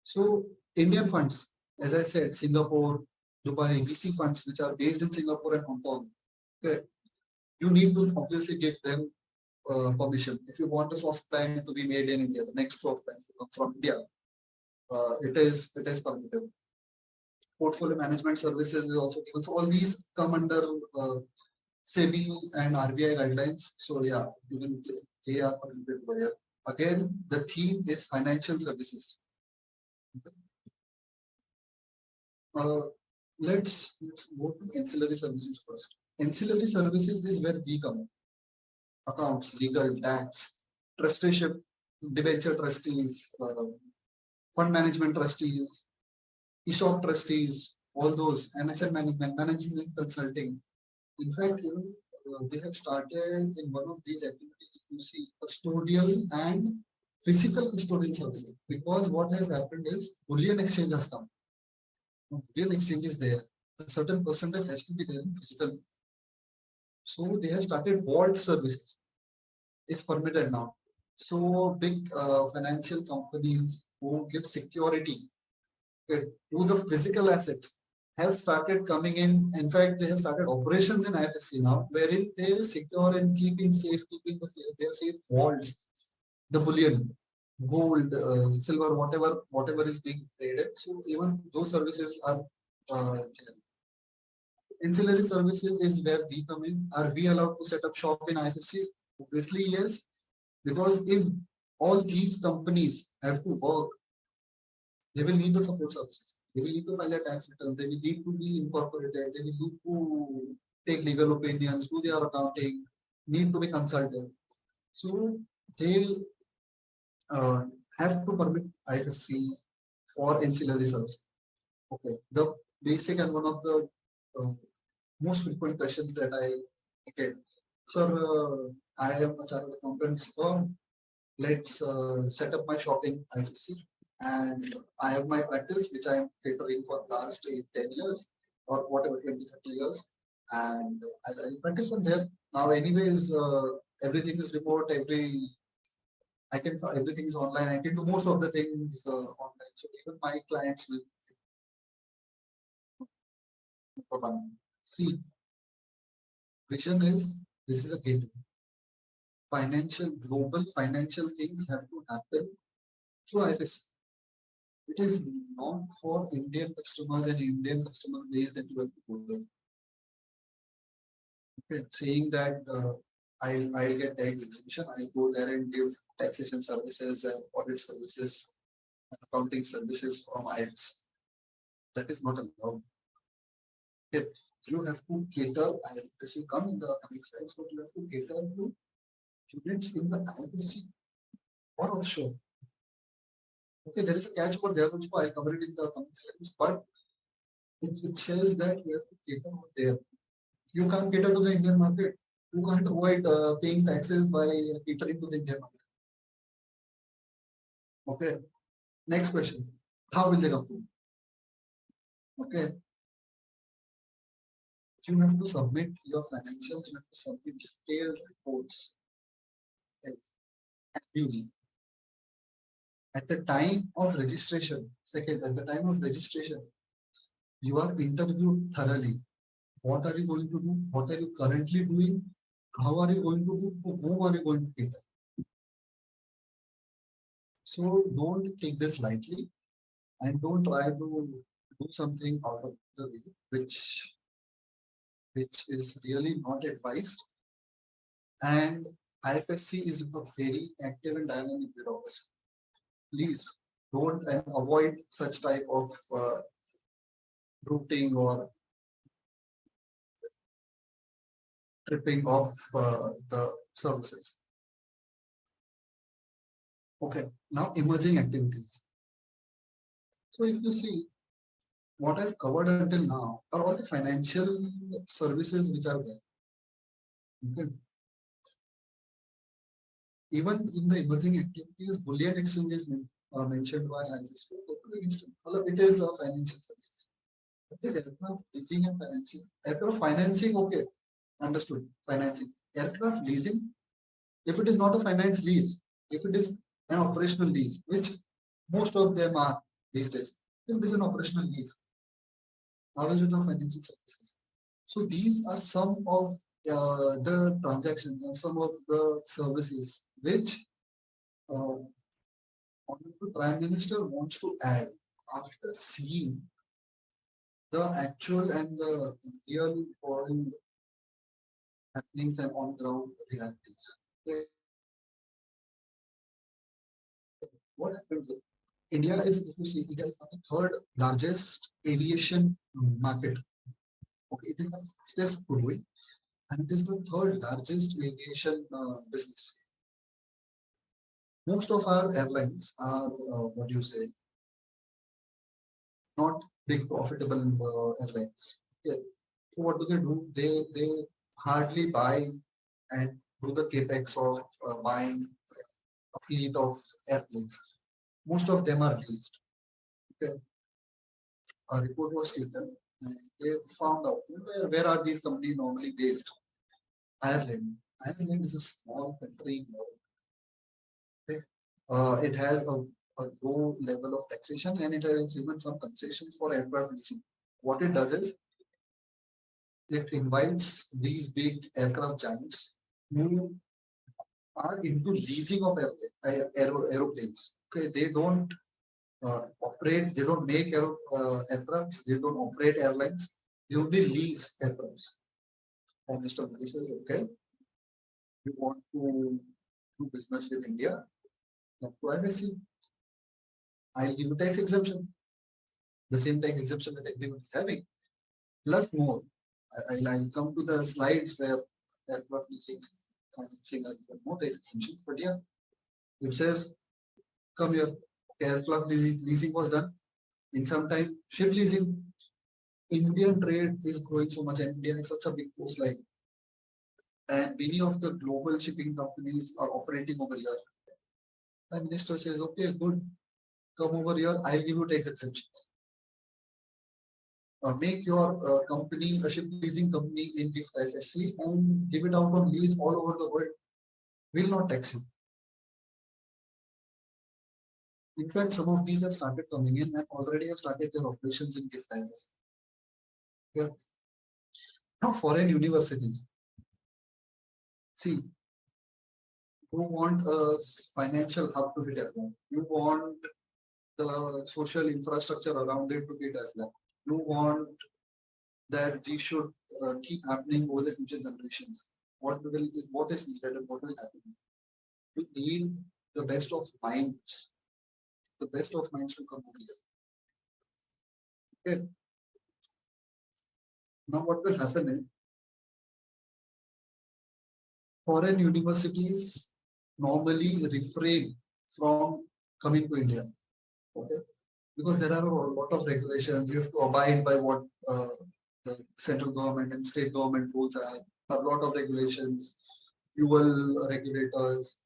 So Indian funds, as I said, Singapore, Dubai, VC funds, which are based in Singapore and Hong Kong. Okay. You need to obviously give them permission. If you want a soft bank to be made in India, the next soft bank to come from India, it is permitted. Portfolio management services is also given. So all these come under SEBI and RBI guidelines. So yeah, even they are permitted there. Again, the theme is financial services. Let's go to ancillary services first. Ancillary services is where we come in. Accounts, legal, tax, trusteeship, debenture trustees, fund management trustees, ESOP trustees, all those, and asset management, management consulting. In fact, even they have started in one of these activities, if you see, custodial and physical custodial services. Because what has happened is bullion exchange has come. Bullion exchange is there. A certain percentage has to be there in physical. So they have started vault services. It's permitted now. So big financial companies who give security to the physical assets, has started coming in. In fact, they have started operations in IFSC now, wherein they will secure and keeping safe, keeping their safe vaults, the bullion, gold, silver, whatever is being traded. So even those services are there. Ancillary services is where we come in. Are we allowed to set up shop in IFSC? Obviously, yes. Because if all these companies have to work, they will need the support services. They will need to file a tax return. They will need to be incorporated. They will need to take legal opinions, do their accounting, need to be consulted. So they uh, have to permit IFSC for ancillary services. Okay, the basic and one of the uh, most frequent questions that I get, sir, I am a chartered accountant firm. Let's set up my shop in IFSC, and I have my practice which I am catering for last 8-10 years or whatever 20-30 years, and I practice from there. Now, anyways, everything is remote. Everything is online. I can do most of the things online. So even my clients will see. Vision is this is a gateway. Global financial things have to happen through IFSC. It is not for Indian customers and Indian customer base that you have to go there. Okay, saying that I'll get tax exemption, I'll go there and give taxation services and audit services and accounting services from IFSC. That is not allowed. Okay, you have to cater, this will come in the coming slides, but you have to cater to units in the IFSC or offshore. Okay, there is a catch over there, which I'll cover it in the coming slides, but it says that you have to cater over there. You can't cater to the Indian market. You can't avoid paying taxes by catering to the Indian market. Okay. Next question. How will they come to? Okay. You have to submit your financials. You have to submit detailed reports annually. At the time of registration, at the time of registration, you are interviewed thoroughly. What are you going to do? What are you currently doing? How are you going to do? To whom are you going to cater? So don't take this lightly and don't try to do something out of the way, which is really not advised. And IFSC is a very active and dynamic bureaucracy. Please don't and avoid such type of routing or tripping off the services. Okay, now emerging activities. So if you see what I've covered until now are all the financial services which are there. Okay. Even in the emerging activities, bullion exchange is mentioned by IFSC. It is a financial services. It is aircraft leasing and financing. Aircraft financing, okay, understood. Financing. Aircraft leasing, if it is not a finance lease, if it is an operational lease, which most of them are these days, if it is an operational lease, how is it a financial services? So these are some of the transactions and some of the services which Honorable Prime Minister wants to add after seeing the actual and the real foreign happenings and on ground realities. Okay. What happens? India is, if you see, India is the third largest aviation market. Okay, it is the fastest growing, and it is the third largest aviation business. Most of our airlines are, what do you say, not big profitable airlines. Okay. So what do? They hardly buy and do the capex of buying a fleet of airplanes. Most of them are leased. Okay. A report was taken. They found out where are these companies normally based? Ireland. Ireland is a small country in Europe. Okay. It has a low level of taxation and it has even some concessions for aircraft leasing. What it does is it invites these big aircraft giants who are into leasing of aeroplanes. Okay, they don't operate, they don't make aircrafts, they don't operate airlines, they only lease aircrafts. And Mr. Modi says, okay, you want to do business with India, come to IFSC. I'll give you tax exemption, the same tax exemption that everyone is having, plus more. I'll come to the slides where aircraft leasing, financing are given more tax exemptions, but yeah, it says, come here, aircraft leasing was done. In some time, ship leasing, Indian trade is growing so much, and India is such a big coastline. And many of the global shipping companies are operating over here. Prime Minister says, okay, good, come over here, I'll give you tax exemptions. Make your company a ship leasing company in GIFT FSC and give it out on lease all over the world. Will not tax you. In fact, some of these have started coming in and already have started their operations in GIFT FSC. Yeah. Now, foreign universities. See, you want a financial hub to be developed. You want the social infrastructure around it to be developed. You want that these should keep happening over the future generations. What is needed and what will happen? You need the best of minds, to come over here. Okay. Now, what will happen is foreign universities normally refrain from coming to India. Okay, because there are a lot of regulations. You have to abide by what the central government and state government rules are. A lot of regulations, fuel regulators.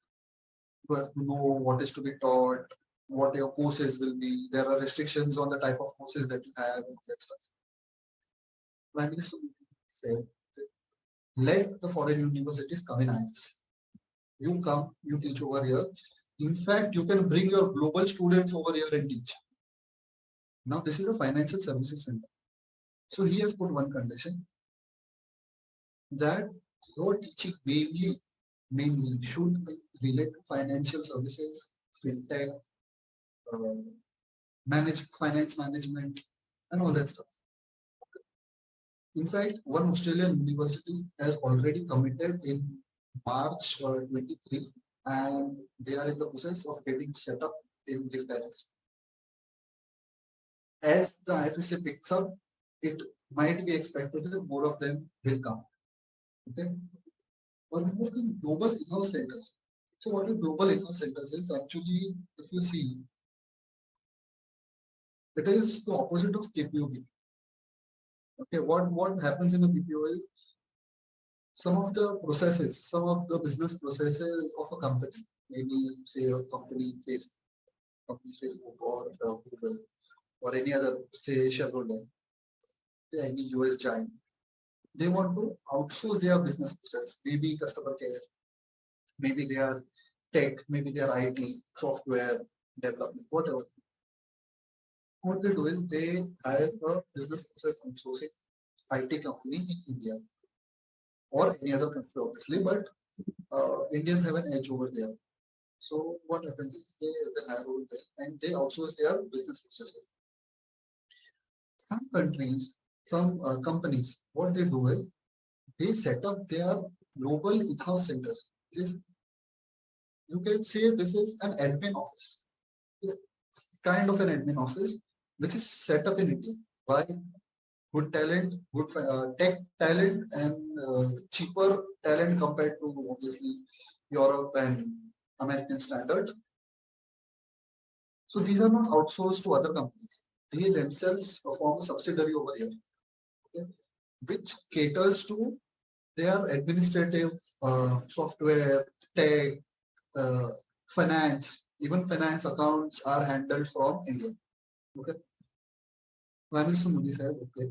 You have to know what is to be taught, what your courses will be. There are restrictions on the type of courses that you have and that stuff. Prime Minister said, let the foreign universities come in IFSC. You come, you teach over here. In fact, you can bring your global students over here and teach. Now, this is a financial services center. So he has put one condition that your teaching mainly should relate to financial services, fintech, finance management, and all that stuff. In fact, one Australian university has already committed in March 23, and they are in the process of getting set up in GIFT IFSC. As the IFSC picks up, it might be expected that more of them will come. Okay. One more thing, global in-house centers. So what is global in-house centers is actually, if you see, it is the opposite of KPOB. Okay, what happens in the PPO is some of the processes, some of the business processes of a company, maybe say a company Facebook or Google or any other, say Chevrolet, any US giant, they want to outsource their business process, maybe customer care, maybe they are tech, maybe they are IT, software development, whatever. What they do is they hire a business process outsourcing IT company in India or any other country, obviously, but Indians have an edge over there. So what happens is they hire over there and they outsource their business processes. Some countries, some companies, what they do is they set up their global in-house centers. You can say this is an admin office, kind of an admin office, which is set up in India by good talent, good tech talent, and cheaper talent compared to obviously Europe and American standards. So these are not outsourced to other companies. They themselves form a subsidiary over here, okay, which caters to their administrative software, tech, finance, even finance accounts are handled from India. Okay. Prime Minister Modi said, okay.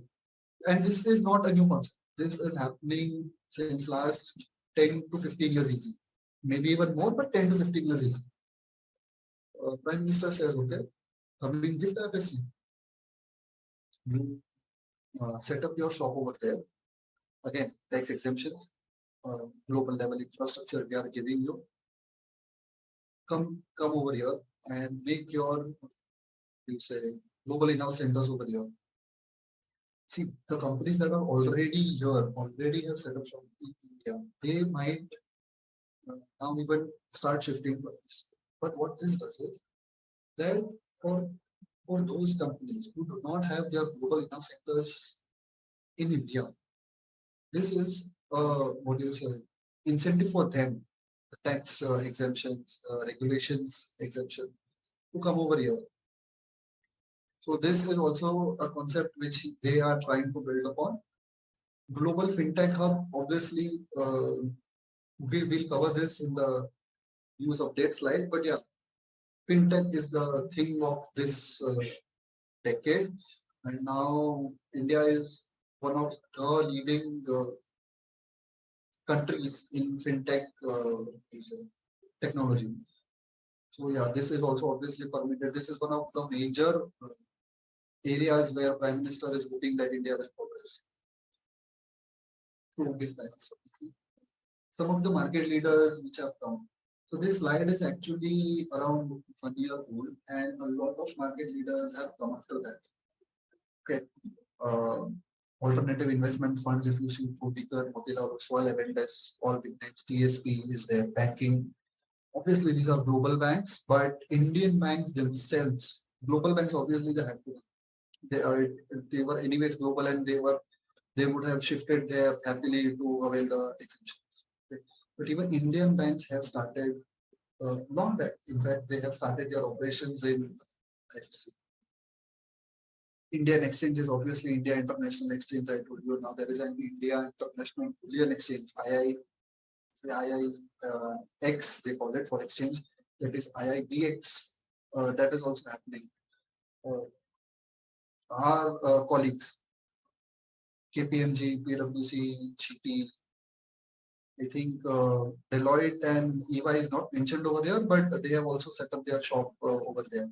And this is not a new concept. This is happening since last 10 to 15 years easy. Maybe even more, but 10 to 15 years easy. Prime Minister says, okay, coming GIFT FSC. set up your shop over there. Again, tax exemptions, global level infrastructure we are giving you. Come over here and make your, you say, global in-house centers over here. See, the companies that are already here, already have set up shop in India, they might now even start shifting for this. But what this does is that for those companies who do not have their global in-house centers in India, this is what do you say, incentive for them, the tax exemptions, regulations exemption to come over here. So this is also a concept which they are trying to build upon. Global FinTech Hub, obviously, we'll cover this in the use of date slide, but yeah, FinTech is the thing of this decade. And now India is one of the leading countries in FinTech technology. So yeah, this is also obviously permitted. This is one of the major areas where Prime Minister is hoping that India will progress. To give that. Some of the market leaders which have come. So this slide is actually around 1 year old, and a lot of market leaders have come after that. Okay. Alternative investment funds, if you see Proteker, Motilal Oswal, Aventis, all big names, TSP is there, banking. Obviously, these are global banks, but Indian banks themselves, global banks, obviously they had to. They were anyways global, and they would have shifted there happily to avail the exemptions. Okay. But even Indian banks have started long back. In fact, they have started their operations in IFC. Indian exchanges, obviously India International Exchange, I told you. Now there is an India International Bullion Exchange, IIX, they call it for exchange. That is IIBX. That is also happening. Our colleagues, KPMG, PwC, GP, I think Deloitte and EY is not mentioned over here, but they have also set up their shop over there.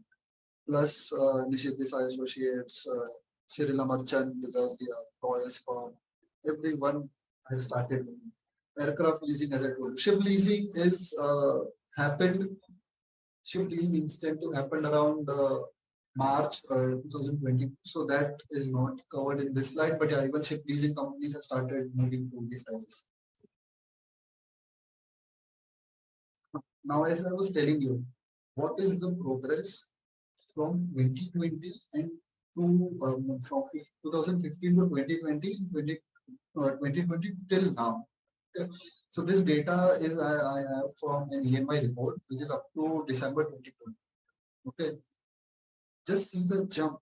Plus Nishit Desai Associates, Cyril Merchant, the Royals firm, everyone has started. Aircraft leasing, as I told you. Ship leasing is happened. Ship leasing incentive happened around March 2020. So that is not covered in this slide, but yeah, even ship leasing companies have started moving to the prices. Now, as I was telling you, what is the progress from 2020 and from 2015 to 2020, 2020 till now? Okay. So this data is I have from an EMI report, which is up to December 2020. Okay. Just see the jump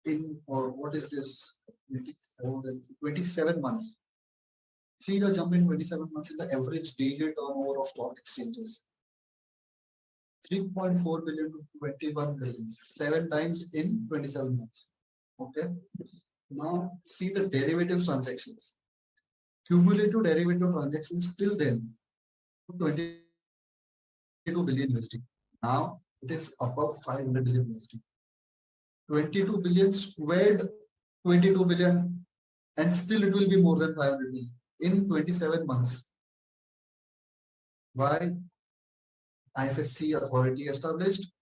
in, or what is this, 24 and 27 months. See the jump in 27 months in the average daily turnover of stock exchanges. 3.4 billion to 21 billion, 7 times in 27 months. Okay. Now see the derivative transactions. Cumulative derivative transactions till then, 22 billion USD. Now it is above 500 billion USD. 22 billion squared 22 billion, and still it will be more than 500 billion in 27 months. Why? IFSC authority established.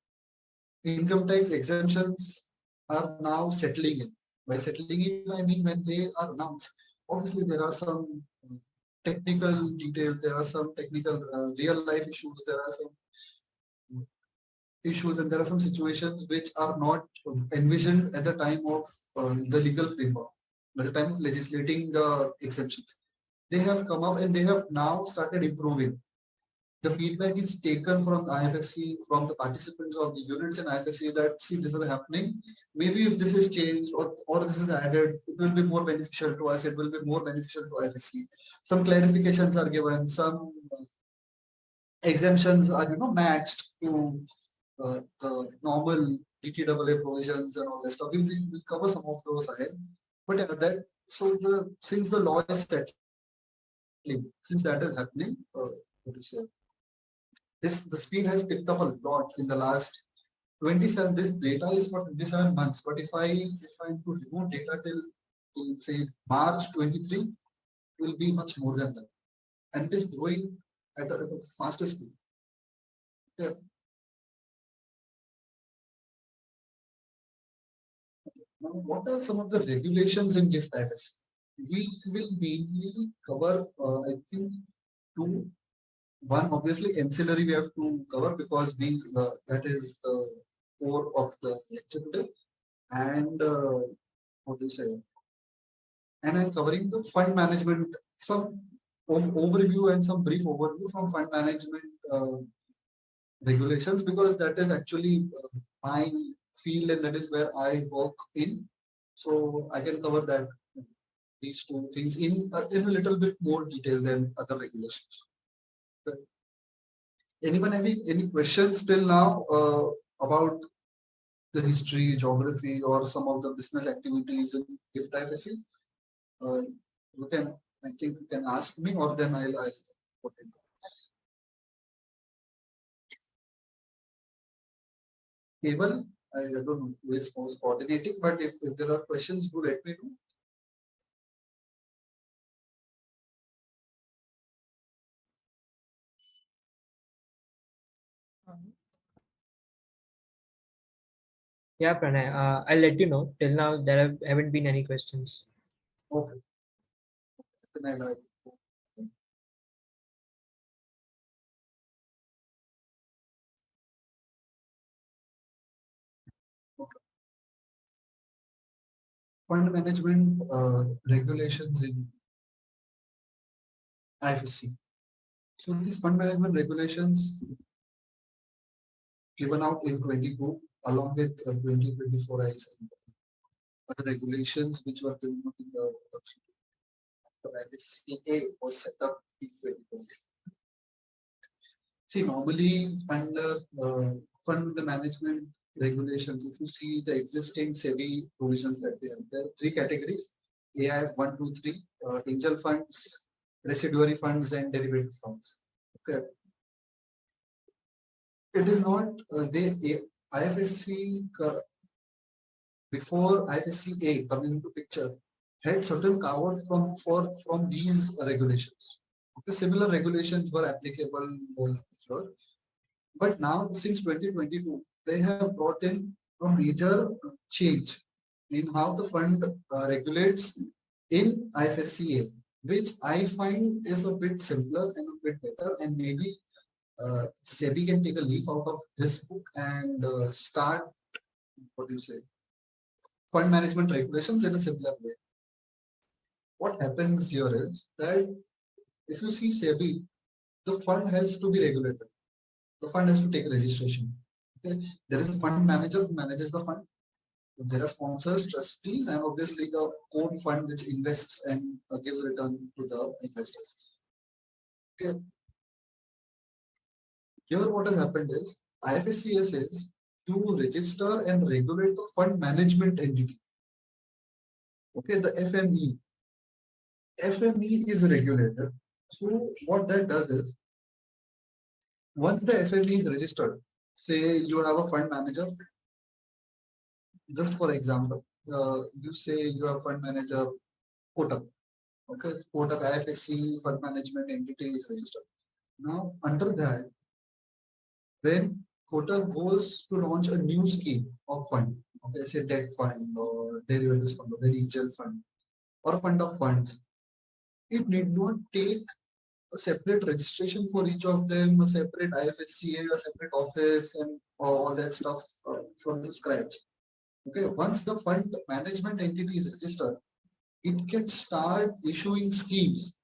Income tax exemptions are now settling in. By settling in, I mean when they are announced. Obviously, there are some technical details, there are some technical real life issues, there are some issues, and there are some situations which are not envisioned at the time of the legal framework, at the time of legislating the exemptions. They have come up and they have now started improving. The feedback is taken from the IFSC, from the participants of the units in IFSC that, see, this is happening. Maybe if this is changed or this is added, it will be more beneficial to us. It will be more beneficial to IFSC. Some clarifications are given. Some exemptions are, matched to the normal DTAA provisions and all that stuff. We'll cover some of those ahead. But that, so since the law is settling, since that is happening, what to say? The speed has picked up a lot in the last 27. This data is for 27 months. But if I to remove data till to say March 23 will be much more than that, and it is growing at a faster speed. Okay. Now, what are some of the regulations in gift IFSC? We will mainly cover, I think, two. One, obviously, ancillary we have to cover because that is the core of the lecture today. And what do you say? And I'm covering the fund management, some overview and some brief overview from fund management regulations, because that is actually my field and that is where I work in. So I can cover that these two things in a little bit more detail than other regulations. Okay. Anyone have any questions till now about the history, geography, or some of the business activities in gift IFSC? You can, I think you can ask me, or then I'll put it. Cable, I don't know who is coordinating, but if there are questions, do let me know. Yeah, Pranay, I'll let you know. Till now, there haven't been any questions. Okay. Then I'll okay. Fund management regulations in IFSC. So these fund management regulations given out in 22 along with 2024 IS and other regulations which were given out in the IFSCA was set up in 2020. See, normally under fund management regulations, if you see the existing SEBI provisions that they have, there are three categories: AIF 1, 2, 3, angel funds, residuary funds, and derivative funds. Okay. It is not IFSC before IFSCA coming into picture had certain carve from these regulations. Okay, similar regulations were applicable here. But now, since 2022, they have brought in a major change in how the fund regulates in IFSCA, which I find is a bit simpler and a bit better. And maybe SEBI can take a leaf out of this book and start, what do you say, fund management regulations in a similar way. What happens here is that if you see SEBI, the fund has to be regulated. The fund has to take registration. Okay. There is a fund manager who manages the fund. There are sponsors, trustees, and obviously the core fund which invests and gives return to the investors. Okay. Here what has happened is IFSCA says to register and regulate the fund management entity. Okay, the FME. FME is regulated. So what that does is, once the FME is registered, say you have a fund manager, just for example, you say you have fund manager Kotak. Okay, Kotak IFSC fund management entity is registered. Now, under that, when Kotak goes to launch a new scheme of fund, okay, say debt fund or derivatives fund or very angel fund or fund of funds, it need not take a separate registration for each of them, a separate IFSCA, a separate office, and all that stuff from the scratch. Okay, once the fund management entity is registered, it can start issuing schemes.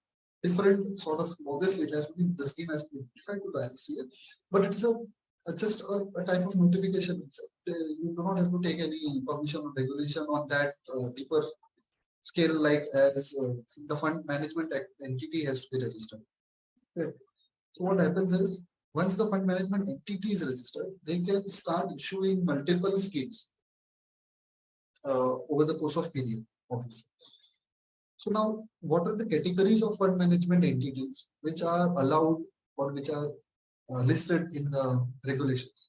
Different sort of, obviously, it has to be, the scheme has to be defined to the IFSCA, but it's just a type of notification. You do not have to take any permission or regulation on that deeper scale, like as the fund management entity has to be registered. Okay. So what happens is, once the fund management entity is registered, they can start issuing multiple schemes over the course of period, obviously. So now, what are the categories of fund management entities which are allowed or which are listed in the regulations?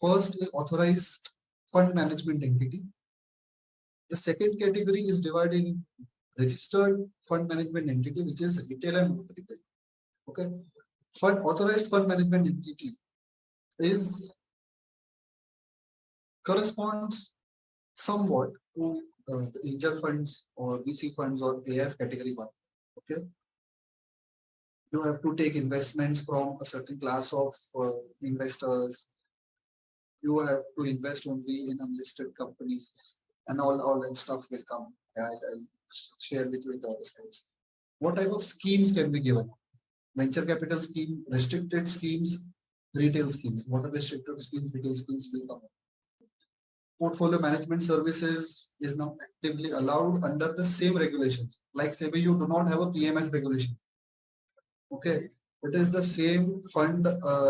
First is authorized fund management entity. The second category is divided in registered fund management entity, which is retail and non-retail. Okay, authorized fund management entity is corresponds somewhat to the angel funds or VC funds or AF category 1. Okay, you have to take investments from a certain class of investors. You have to invest only in unlisted companies, and all that stuff will come. I'll share with you in the other slides. What type of schemes can be given? Venture capital scheme, restricted schemes, retail schemes. What are restricted schemes, retail schemes will come. Portfolio management services is now actively allowed under the same regulations. Like SEBI, you do not have a PMS regulation. Okay, it is the same fund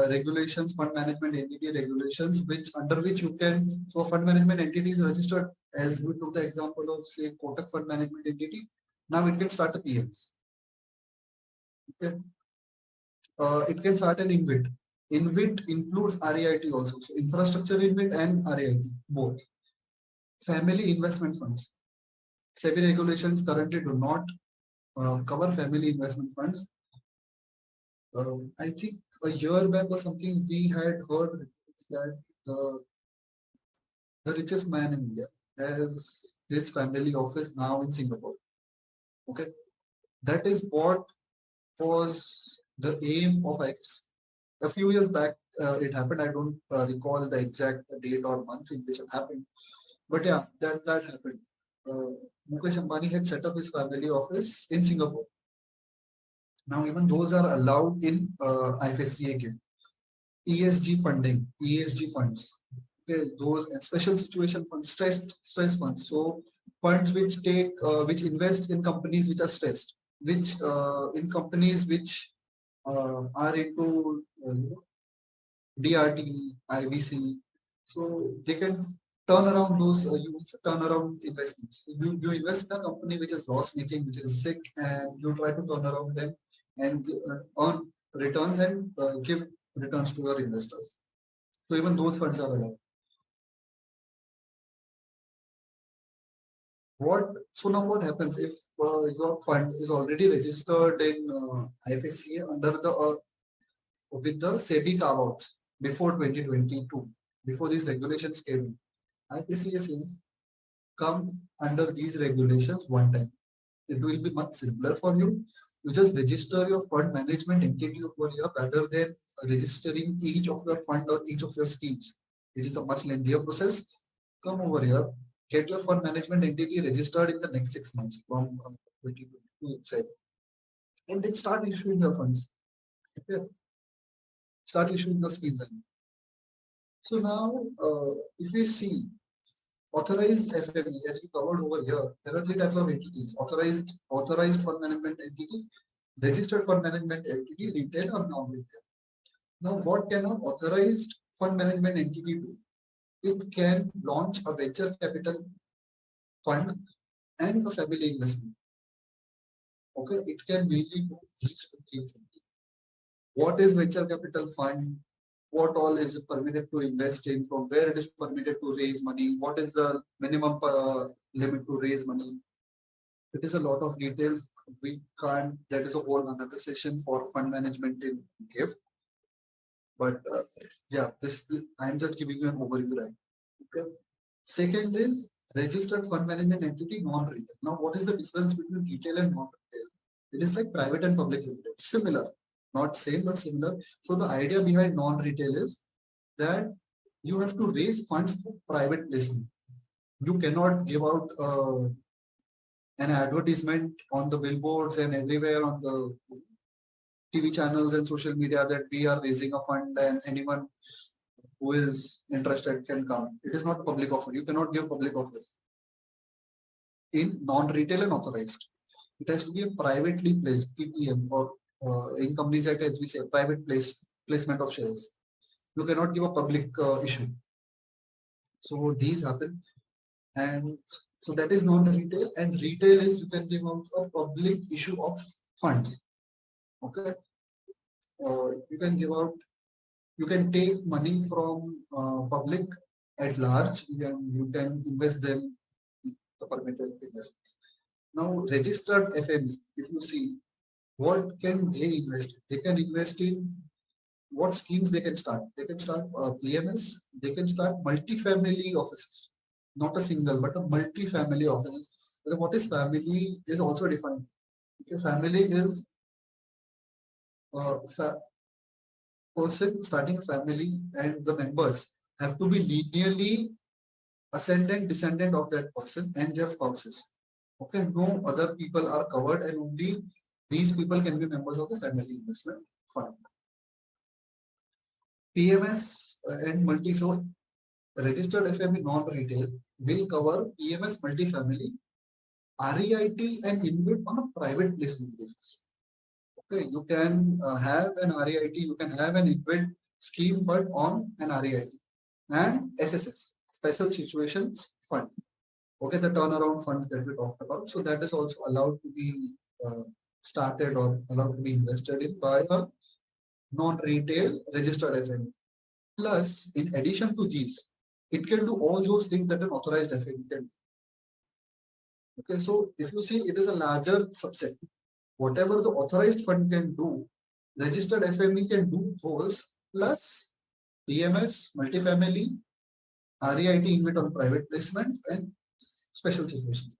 regulations, fund management entity regulations, which under which you can. So fund management entity is registered, as we took the example of say Kotak fund management entity. Now it can start a PMS. Okay, it can start an InvIT. InvIT includes REIT also. So infrastructure InvIT and REIT both. Family investment funds. SEBI regulations currently do not cover family investment funds. I think a year back or something we had heard that the richest man in India has his family office now in Singapore. Okay, that is what was the aim of IFSC. A few years back, it happened. I don't recall the exact date or month in which it happened, but yeah, that happened. Mukesh Ambani had set up his family office in Singapore. Now, even those are allowed in IFSC again. ESG funding, ESG funds. Okay, those and special situation funds, stress funds. So funds which take which invest in companies which are stressed, which in companies which are into DRT, IVC. So they can turn around those turn around investments. You invest in a company which is loss making, which is sick, and you try to turn around them and earn returns and give returns to your investors. So even those funds are allowed. So now what happens if your fund is already registered in IFSC under the with the SEBI carve-outs before 2022, before these regulations came in? IFSC says come under these regulations one time. It will be much simpler for you. You just register your fund management entity over here rather than registering each of your fund or each of your schemes, which is a much lengthier process. Come over here, get your fund management entity registered in the next 6 months from 2022 itself, and then start issuing your funds. Okay. Start issuing the schemes. So now, if we see authorized FME, as we covered over here, there are 3 types of entities: authorized fund management entity, registered fund management entity, retail or non-retail. Now, what can an authorized fund management entity do? It can launch a venture capital fund and a family investment. Okay, it can mainly do these 2 things. What is venture capital fund? What all is permitted to invest in? From where it is permitted to raise money? What is the minimum limit to raise money? It is a lot of details. We can't. That is a whole another session for fund management in GIFT. But yeah, I'm just giving you an overview, right? Okay. Second is registered fund management entity, non-retail. Now, what is the difference between retail and non-retail? It is like private and public limited. Similar, not same but similar. So the idea behind non-retail is that you have to raise funds for private placement. You cannot give out an advertisement on the billboards and everywhere on the TV channels and social media that we are raising a fund and anyone who is interested can come. It is not public offer. You cannot give public offers in non-retail and authorized. It has to be a privately placed PPM or in companies that, as we say, private placement of shares. You cannot give a public issue. So these happen, and so that is non-retail. And retail is you can give out a public issue of funds. Okay, you can give out. You can take money from public at large. You can invest them the permitted investments. Now, registered FME, if you see, what can they invest? They can invest in what schemes they can start. They can start PMS, they can start multi-family offices, not a single, but a multi-family offices. Because what is family is also defined. Okay, family is a person starting a family and the members have to be linearly ascendant, descendant of that person and their spouses. Okay, no other people are covered and only these people can be members of the family investment fund. PMS and multi-flow registered FME non-retail will cover PMS multifamily, REIT and InvIT on a private placement basis. Okay, you can have an REIT, you can have an InvIT scheme, but on an REIT and SSF, Special Situations Fund. Okay, the turnaround funds that we talked about. So that is also allowed to be started or allowed to be invested in by a non-retail registered FME. Plus, in addition to these, it can do all those things that an authorized FME can do. Okay, so if you see, it is a larger subset. Whatever the authorized fund can do, registered FME can do those plus PMS, multifamily, REIT InvIT on private placement, and special situations.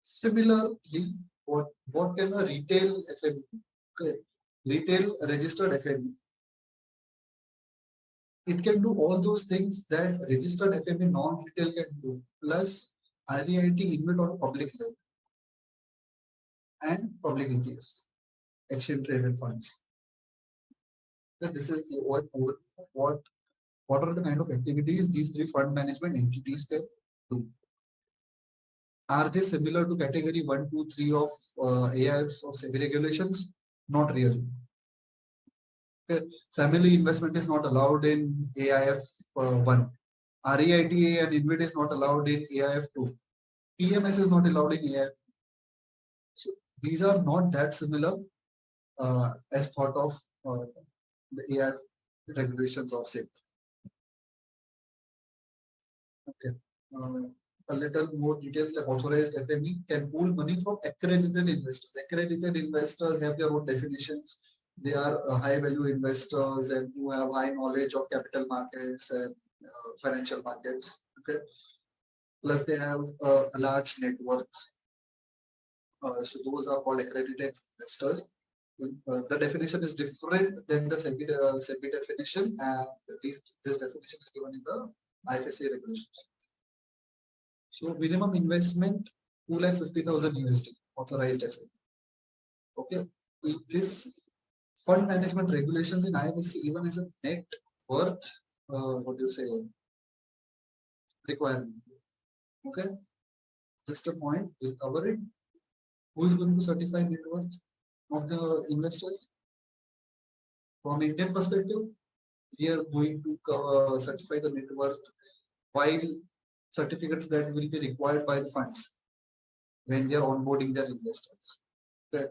Similarly, what can a retail FME do? Okay, retail registered FME. It can do all those things that registered FME non-retail can do, plus REIT InvIT on public level and public ETFs, exchange traded funds. So this is the what are the kind of activities these three fund management entities can do. Are they similar to category 1, 2, 3 of AIFs or SEBI regulations? Not really. Okay. Family investment is not allowed in AIF 1. REITA and InvIT is not allowed in AIF 2. PMS is not allowed in AIF. So these are not that similar as thought of the AIF regulations of SEBI. Okay. A little more details like authorized FME can pool money from accredited investors. Accredited investors have their own definitions. They are high value investors and who have high knowledge of capital markets and financial markets. Okay. Plus they have a large net worth. So those are called accredited investors. The definition is different than the SEBI definition, and this definition is given in the IFSC regulations. So minimum investment 250,000 USD authorized FME. Okay, this fund management regulations in IFSC even as a net worth, what do you say, requirement. Okay, just a point, we'll cover it. Who is going to certify net worth of the investors? From Indian perspective, we are going to certify the net worth, while certificates that will be required by the funds when they are onboarding their investors. Okay.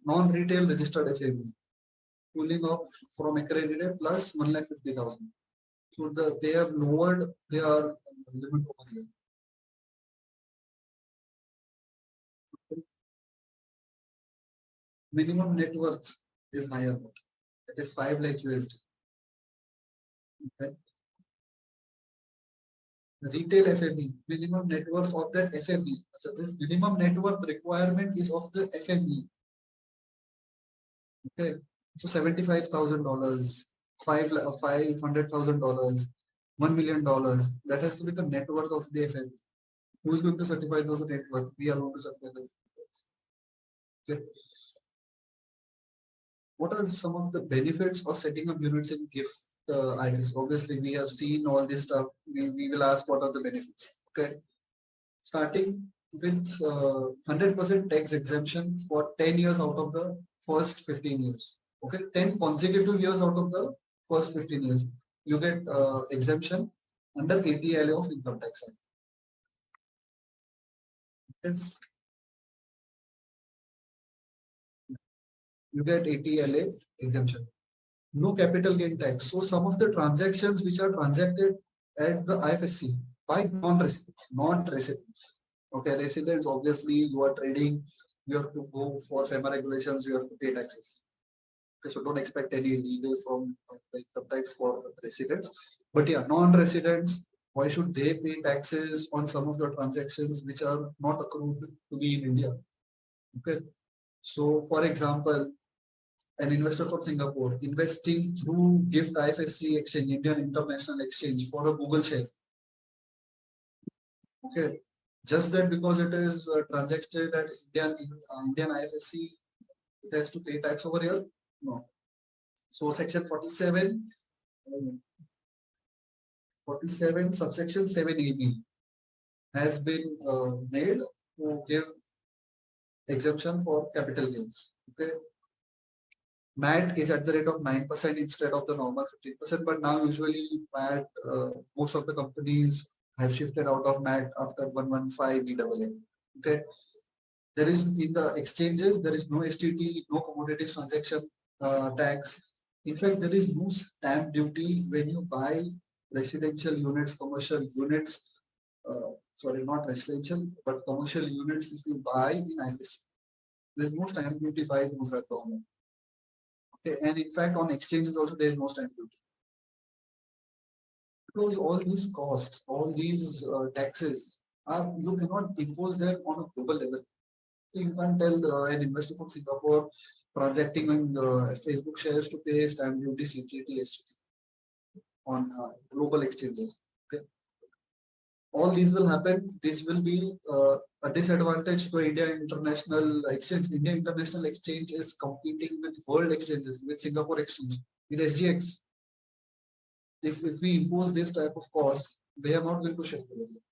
Non-retail registered FME, pooling off from accredited plus 150,000. So they have lowered their limit over here. Minimum net worth is higher. It is 5 lakh USD. Okay. Retail FME, minimum net worth of that FME. So this minimum net worth requirement is of the FME. Okay, so $75,000, $500,000, $1 million. That has to be the net worth of the FME. Who is going to certify those net worth? We are going to certify the net worth. Okay. What are some of the benefits of setting up units in GIFT IRIS? Obviously, we have seen all this stuff. We will ask what are the benefits. Okay, starting with 100% tax exemption for 10 years out of the first 15 years. Okay, 10 consecutive years out of the first 15 years, you get exemption under 80 LA of Income Tax Act. Yes. You get 80 LA exemption. No capital gain tax. So some of the transactions which are transacted at the IFSC, by non-residents, not residents. Okay, residents, obviously you are trading, you have to go for FEMA regulations, you have to pay taxes. Okay, so don't expect any legal from the income tax for residents. But yeah, non-residents, why should they pay taxes on some of the transactions which are not accrued to be in India? Okay, so for example, an investor from Singapore investing through GIFT IFSC exchange, Indian International Exchange, for a Google share. Okay, just that because it is transacted at Indian IFSC, it has to pay tax over here? No. So section 47, 47 subsection 7AB has been made to give exemption for capital gains. Okay. MAT is at the rate of 9% instead of the normal 15%, but now usually MAT, most of the companies have shifted out of MAT after 115 BAA. Okay. There is in the exchanges, there is no STT, no commodities transaction tax. In fact, there is no stamp duty when you buy residential units, commercial units. Sorry, not residential, but commercial units if you buy in IFSC. There is no stamp duty by the Gujarat government. Okay, and in fact, on exchanges also there is no stamp duty. Because all these costs, all these taxes, you cannot impose them on a global level. So you can't tell an investor from Singapore transacting on Facebook shares to pay stamp duty, CTT, STT on global exchanges. Okay. All these will happen. This will be a disadvantage to India International Exchange. India International Exchange is competing with world exchanges, with Singapore Exchange, with SGX. If we impose this type of costs, they are not going to shift with it.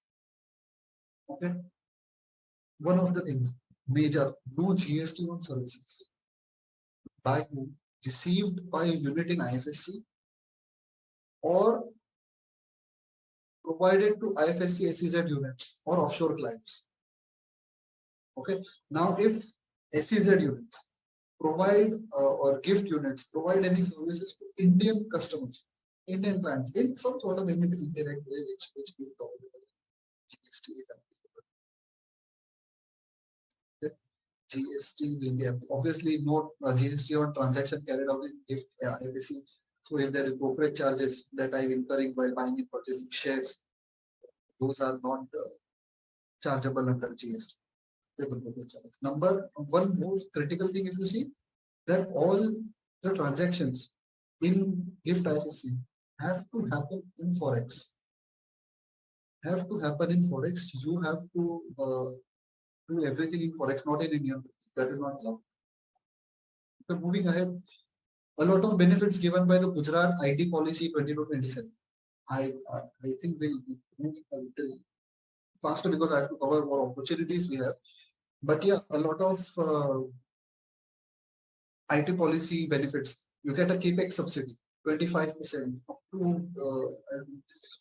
Okay. One of the things, major, no GST on services. By whom? Received by a unit in IFSC or provided to IFSC SEZ units or offshore clients. Okay. Now, if SEZ units provide or gift units provide any services to Indian customers, Indian clients in some sort of indirect way, which we call GST is applicable. GST will be obviously not GST on transaction carried out in gift IFSC. So if there is brokerage charges that I am incurring while buying and purchasing shares, those are not chargeable under GST. Number one more critical thing, if you see that all the transactions in gift IFSC have to happen in Forex. Have to happen in Forex. You have to do everything in Forex, not in Indian. That is not allowed. So moving ahead, a lot of benefits given by the Gujarat IT policy 22-27. I think we'll move a little faster because I have to cover more opportunities we have. But yeah, a lot of IT policy benefits. You get a capex subsidy, 25% up to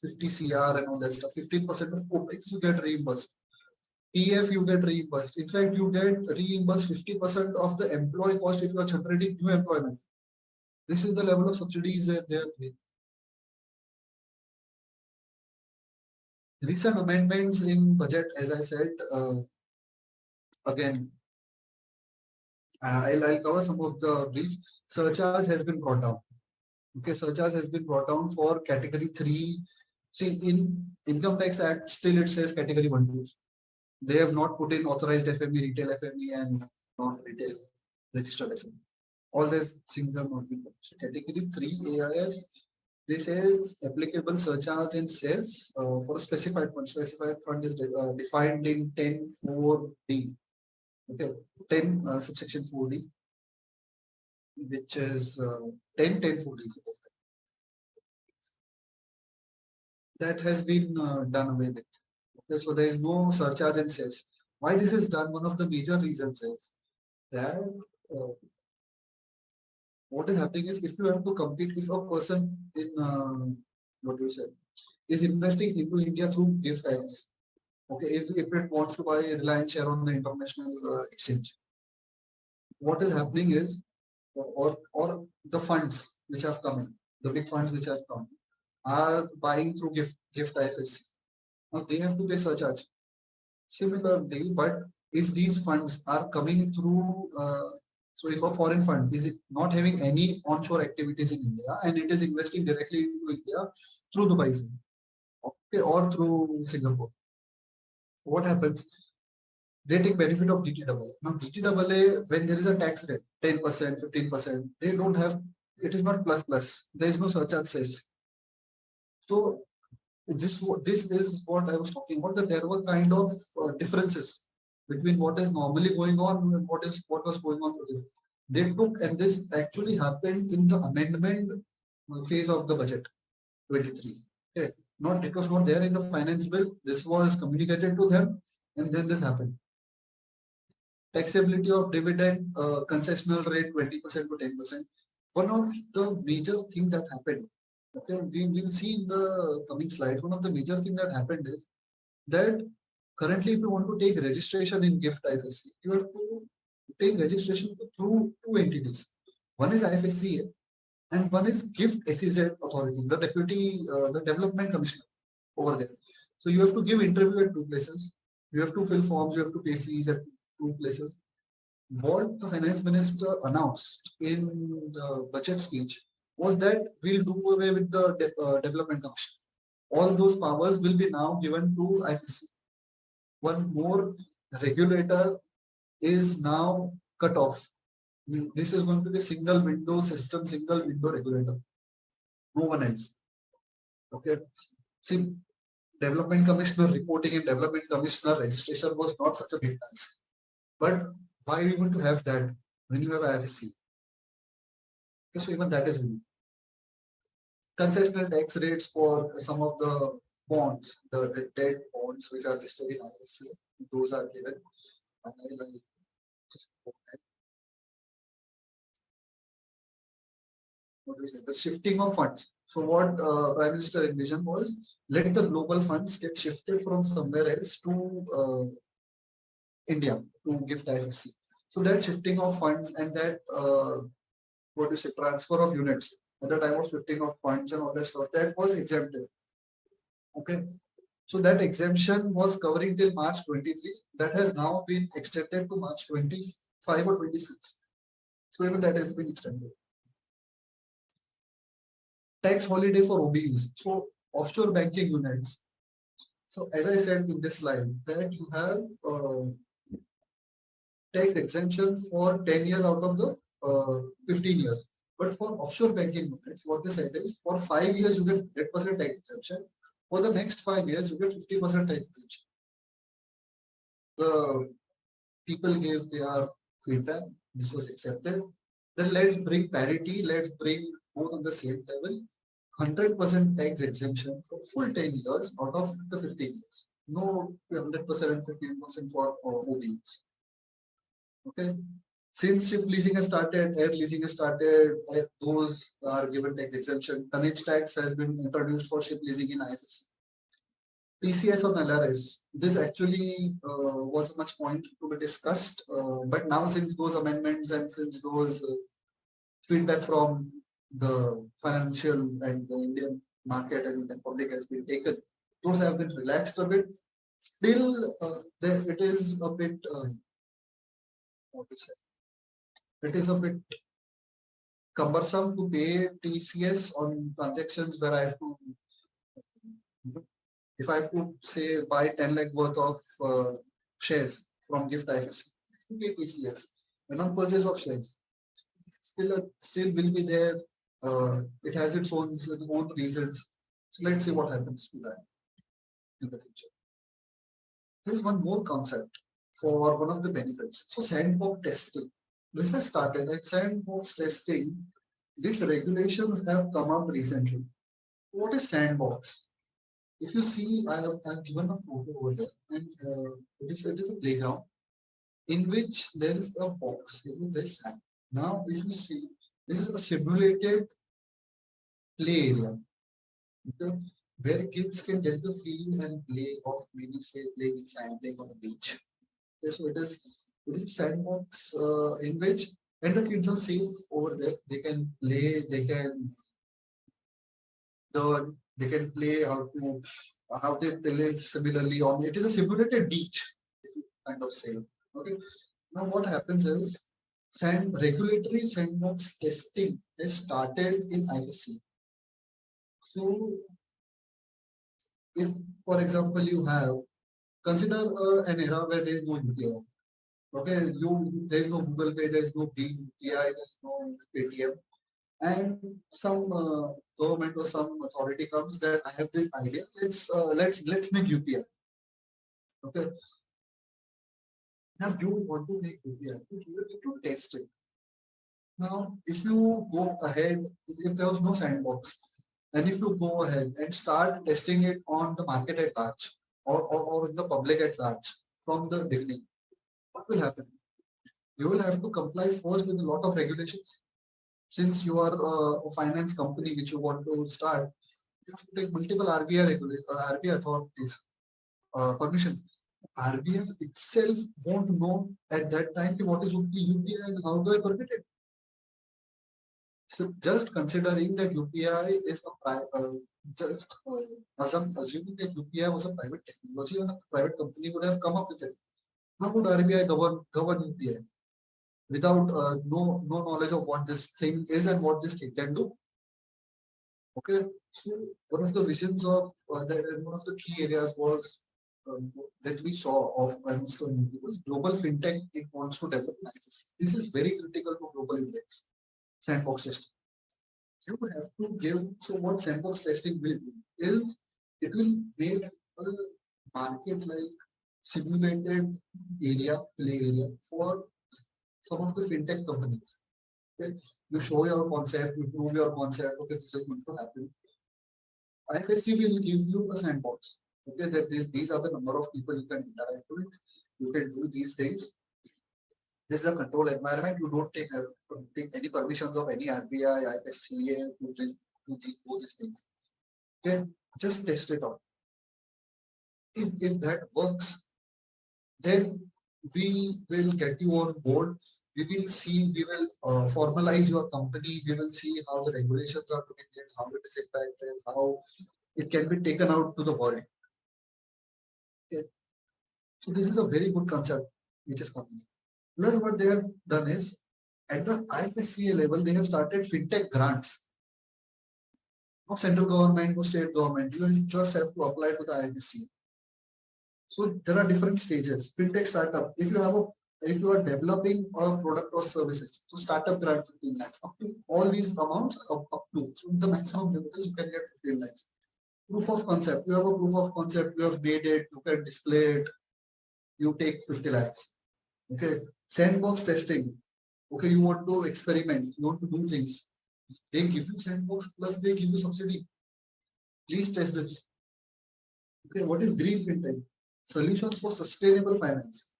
50 CR and all that stuff. 15% of capex you get reimbursed. PF you get reimbursed. In fact, you get reimbursed 50% of the employee cost if you are generating new employment. This is the level of subsidies that they are giving. Recent amendments in budget, as I said, again, I'll cover some of the brief. Surcharge has been brought down. Okay, surcharge has been brought down for category 3. See, in Income Tax Act, still it says category 1, 2. They have not put in authorized FME, retail FME, and non-retail registered FME. All these things are not been put. So category 3 AIFs, this is applicable surcharge in sales for a specified fund. Specified fund is defined in 10.4D. Okay, 10 subsection 4D, which is 10.4D. That has been done away with. Okay, so there is no surcharge and sales. Why this is done? One of the major reasons is that what is happening is if you have to compete, if a person in what you said is investing into India through gift IFs, okay, if it wants to buy a Reliance share on the international exchange, what is happening is, or the funds which have come in, the big funds which have come, are buying through gift IFSC. Now they have to pay surcharge. Similarly, but if these funds are coming through, so if a foreign fund is not having any onshore activities in India and it is investing directly into India through Dubai, okay, or through Singapore, what happens? They take benefit of DTAA. Now DTAA, when there is a tax rate, 10%, 15%, they don't have, it is not plus plus. There is no surcharge cess. So this is what I was talking about, that there were kind of differences between what is normally going on and what was going on today. They took, and this actually happened in the amendment phase of the budget 23. Okay, not, it was not there in the finance bill. This was communicated to them, and then this happened. Taxability of dividend, concessional rate 20% to 10%. One of the major thing that happened, okay, we will see in the coming slides. One of the major thing that happened is that currently, if you want to take registration in GIFT IFSC, you have to take registration through two entities. One is IFSCA and one is GIFT SEZ Authority, the deputy, the development commissioner over there. So you have to give interview at two places. You have to fill forms. You have to pay fees at two places. What the finance minister announced in the budget speech was that we'll do away with the development commission. All those powers will be now given to IFSC. One more regulator is now cut off. This is going to be a single window system, single window regulator. No one else. Okay. See, development commissioner reporting and development commissioner registration was not such a big task. But why we want to have that when you have IFSC? Okay, so even that is new. Concessional tax rates for some of the bonds, the debt bonds which are listed in IFSC, those are given. And I will just go ahead. What is it? The shifting of funds. So what Prime Minister envisioned was, let the global funds get shifted from somewhere else to India to GIFT IFSC. So that shifting of funds and that what is it, transfer of units at the time of shifting of funds and all that stuff, that was exempted. Okay. So that exemption was covering till March 23. That has now been extended to March 25 or 26. So even that has been extended. Tax holiday for OBUs. So offshore banking units. So as I said in this slide, that you have tax exemption for 10 years out of the 15 years. But for offshore banking units, what they said is for 5 years you get 100% tax exemption. For the next 5 years, you get 50% tax exemption. The people gave their feedback. This was accepted. Then let's bring parity. Let's bring both on the same level. 100% tax exemption for full 10 years out of the 15 years. No 100% and 15% for OBUs. Okay. Since ship leasing has started, air leasing has started, those are given tax exemption. Tonnage tax has been introduced for ship leasing in IFSC. TCS on LRS, this actually was much point to be discussed, but now since those amendments and since those feedback from the financial and the Indian market and the public has been taken, those have been relaxed a bit. Still, it is a bit, what to say? It is a bit cumbersome to pay TCS on transactions where I have to, if I have to say buy 10 lakh worth of shares from GIFT IFSC, to pay TCS, and on purchase of shares, still will be there. It has its own reasons. So let's see what happens to that in the future. There's one more concept for one of the benefits. So sandbox testing. This has started at sandbox testing. These regulations have come up recently. What is sandbox? If you see, I have given a photo over there, and it is a playground in which there is a box with this sand. Now, if you see, this is a simulated play area, okay, where kids can get the feel and play of maybe say playing in sand, playing on a beach. Okay, so it is a sandbox in which, and the kids are safe over there. They can play, they can learn, They can play how they play similarly on it is a simulated beach, if you kind of say. Okay. Now what happens is regulatory sandbox testing is started in IFSC. So if, for example, you have consider an era where there is no UPI. Okay, there is no Google Pay, there is no Bing UPI, there is no Paytm, and some government or some authority comes that I have this idea. Let's make UPI. Okay. Now you want to make UPI, you need to test it. Now, if you go ahead, if there was no sandbox, and if you go ahead and start testing it on the market at large or in the public at large from the beginning, what will happen? You will have to comply first with a lot of regulations. Since you are a finance company which you want to start, you have to take multiple RBI authorities permissions. RBI itself won't know at that time what is UPI and how do I permit it. So just considering that UPI is assuming that UPI was a private technology and a private company would have come up with it. How would RBI govern UPI without no knowledge of what this thing is and what this thing can do? Okay, so one of the visions of that and one of the key areas was that we saw of Prime Minister was global fintech. It wants to develop license. This is very critical to global index sandbox testing. You have to give. So what sandbox testing will do is it will make a market like simulated play area for some of the fintech companies. Okay? You show your concept, you prove your concept. Okay, this is going to happen. IFSC will give you a sandbox. Okay, that these are the number of people you can interact with. You can do these things. This is a control environment. You don't take any permissions of any RBI, IFSCA to do these things. Okay, just test it out. If that works, then we will get you on board. We will formalize your company. We will see how the regulations are doing it, how it is impacted, how it can be taken out to the world. Okay. So this is a very good concept which is coming. Plus, what they have done is at the IFSCA level, they have started fintech grants. No central government, no state government. You just have to apply to the IFSCA. So there are different stages. Fintech startup. If you are developing a product or services, so startup grant 15 lakhs. Up to all these amounts up to. So the maximum limit is you can get 15 lakhs. Proof of concept. You have a proof of concept. You have made it. You can display it. You take 50 lakhs. Okay. Sandbox testing. Okay, you want to experiment. You want to do things. They give you sandbox plus they give you subsidy. Please test this. Okay, what is green fintech? Solutions for sustainable finance.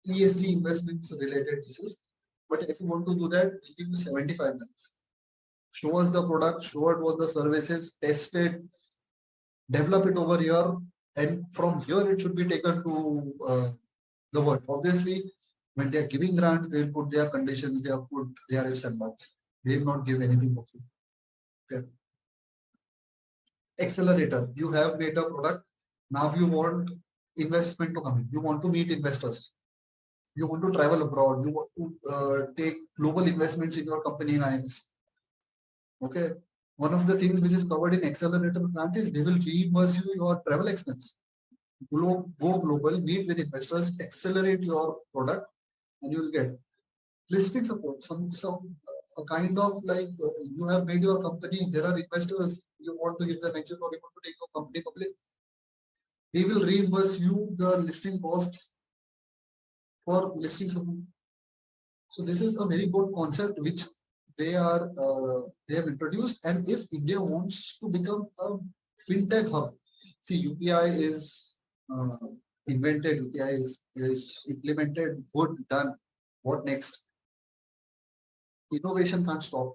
ESG investments related this is. But if you want to do that, we'll give you 75 lakhs. Show us the product, show it what the services, test it, develop it over here, and from here it should be taken to the world. Obviously, when they are giving grants, they will put their conditions, they have put their ifs and buts. They will not give anything for free. Okay. Accelerator. You have made a product. Now you want investment to come in. You want to meet investors. You want to travel abroad. You want to take global investments in your company in IMS. Okay. One of the things which is covered in accelerator grant is they will reimburse you your travel expense. Go global, meet with investors, accelerate your product, and you will get listing support. Some a kind of like you have made your company. There are investors. You want to give them exit or you want to take your company public. They will reimburse you the listing costs for listing support. So this is a very good concept which they have introduced. And if India wants to become a fintech hub, see UPI is invented, UPI is implemented, good, done. What next? Innovation can't stop.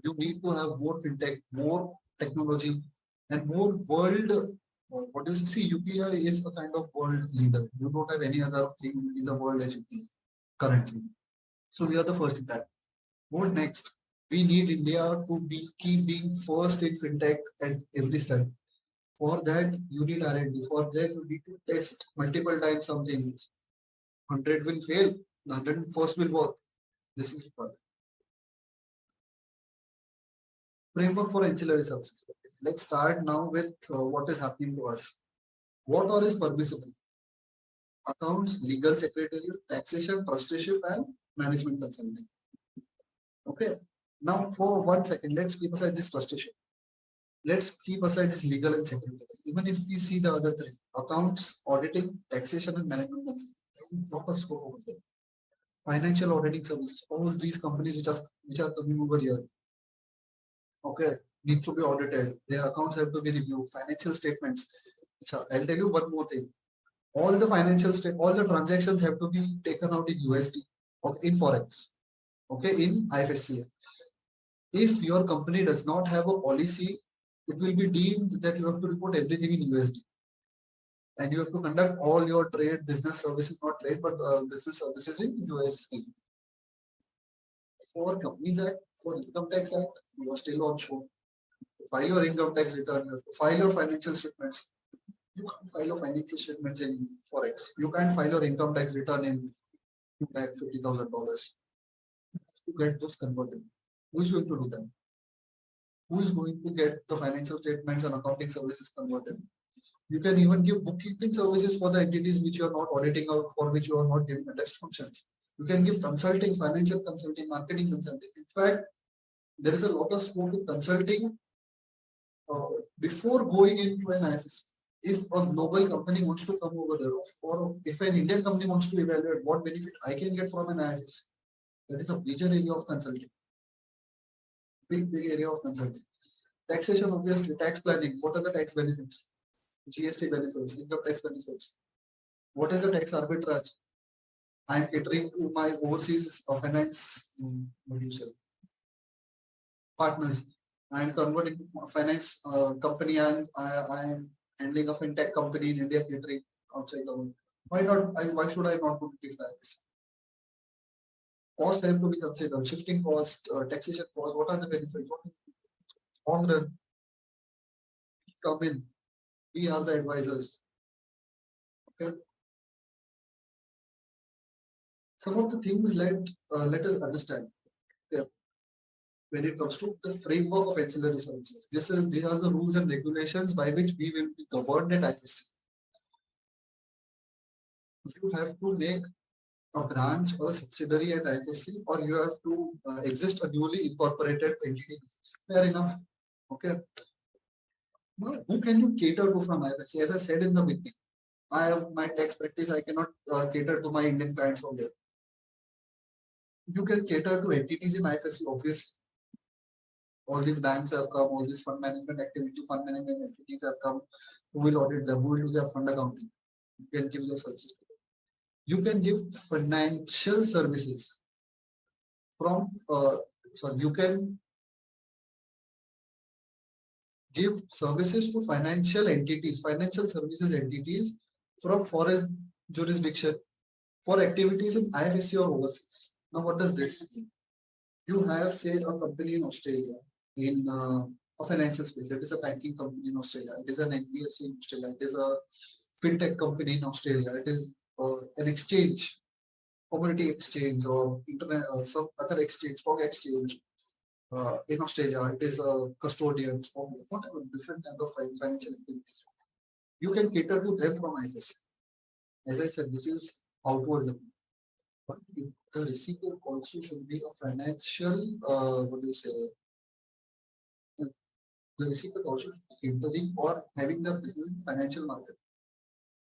You need to have more fintech, more technology, and more world. What do you see? UPI is a kind of world leader. You don't have any other thing in the world as UPI currently. So we are the first in that. What next? We need India to keep being first in fintech at every step. For that, you need R&D. For that, you need to test multiple times something. 100 will fail, the 101st will work. This is required. Framework for ancillary services. Let's start now with what is happening to us. What all is permissible? Accounts, legal secretarial, taxation, trusteeship, and management consulting. Okay. Now, for 1 second, let's keep aside this trusteeship. Let's keep aside this legal and secretarial. Even if we see the other three, accounts, auditing, taxation, and management consulting, lot of scope over there. Financial auditing services, all these companies which are coming over here, okay, need to be audited. Their accounts have to be reviewed. Financial statements. So I'll tell you one more thing. All the transactions have to be taken out in USD or in forex. Okay, in IFSC. If your company does not have a policy, it will be deemed that you have to report everything in USD. And you have to conduct all your business services, not trade, but business services in USD. For Companies Act, for Income Tax Act, you are still on show. File your income tax return, you have to file your financial statements. You can't file your financial statements in Forex. You can't file your income tax return in like $50,000 to get those converted. Who is going to do that? Who is going to get the financial statements and accounting services converted? You can even give bookkeeping services for the entities which you are not auditing out, for which you are not giving a test functions. You can give consulting, financial consulting, marketing consulting. In fact, there is a lot of scope in consulting before going into an IFSC. If a global company wants to come over there, or if an Indian company wants to evaluate what benefit I can get from an IFSC, that is a major area of consulting. Big area of consulting. Taxation, obviously, tax planning. What are the tax benefits? GST benefits, income tax benefits. What is the tax arbitrage? I am catering to my overseas finance partners. I am converting to a finance company, and I am handling a fintech company in India, catering outside the world. Why not? Why should I not do it if this? Costs have to be considered. Shifting cost, taxation cost. What are the benefits? Long run, come in. We are the advisors. Okay. Some of the things let us understand. Okay. When it comes to the framework of ancillary services, these are the rules and regulations by which we will be governed at IFSC. You have to make a branch or a subsidiary at IFSC, or you have to exist a newly incorporated entity. Fair enough. Okay. Now, who can you cater to from IFSC? As I said in the beginning, I have my tax practice. I cannot cater to my Indian clients from there. You can cater to entities in IFSC, obviously. All these banks have come, all these fund management entities have come. Who will audit them? Who will do their fund accounting? You can give your services to them. You can give financial services from, you can give services to financial entities, financial services entities from foreign jurisdiction for activities in IFSC or overseas. Now, what does this mean? You have, say, a company in Australia in a financial space. It is a banking company in Australia. It is an NBFC in Australia. It is a fintech company in Australia. It is an exchange, commodity exchange, or internet, some other exchange, stock exchange in Australia. It is a custodian, or whatever different kind of financial activities. You can cater to them from IFSC. As I said, this is outward looking. But the recipient also should be a financial, what do you say? The recipient also should be catering or having the business in financial market.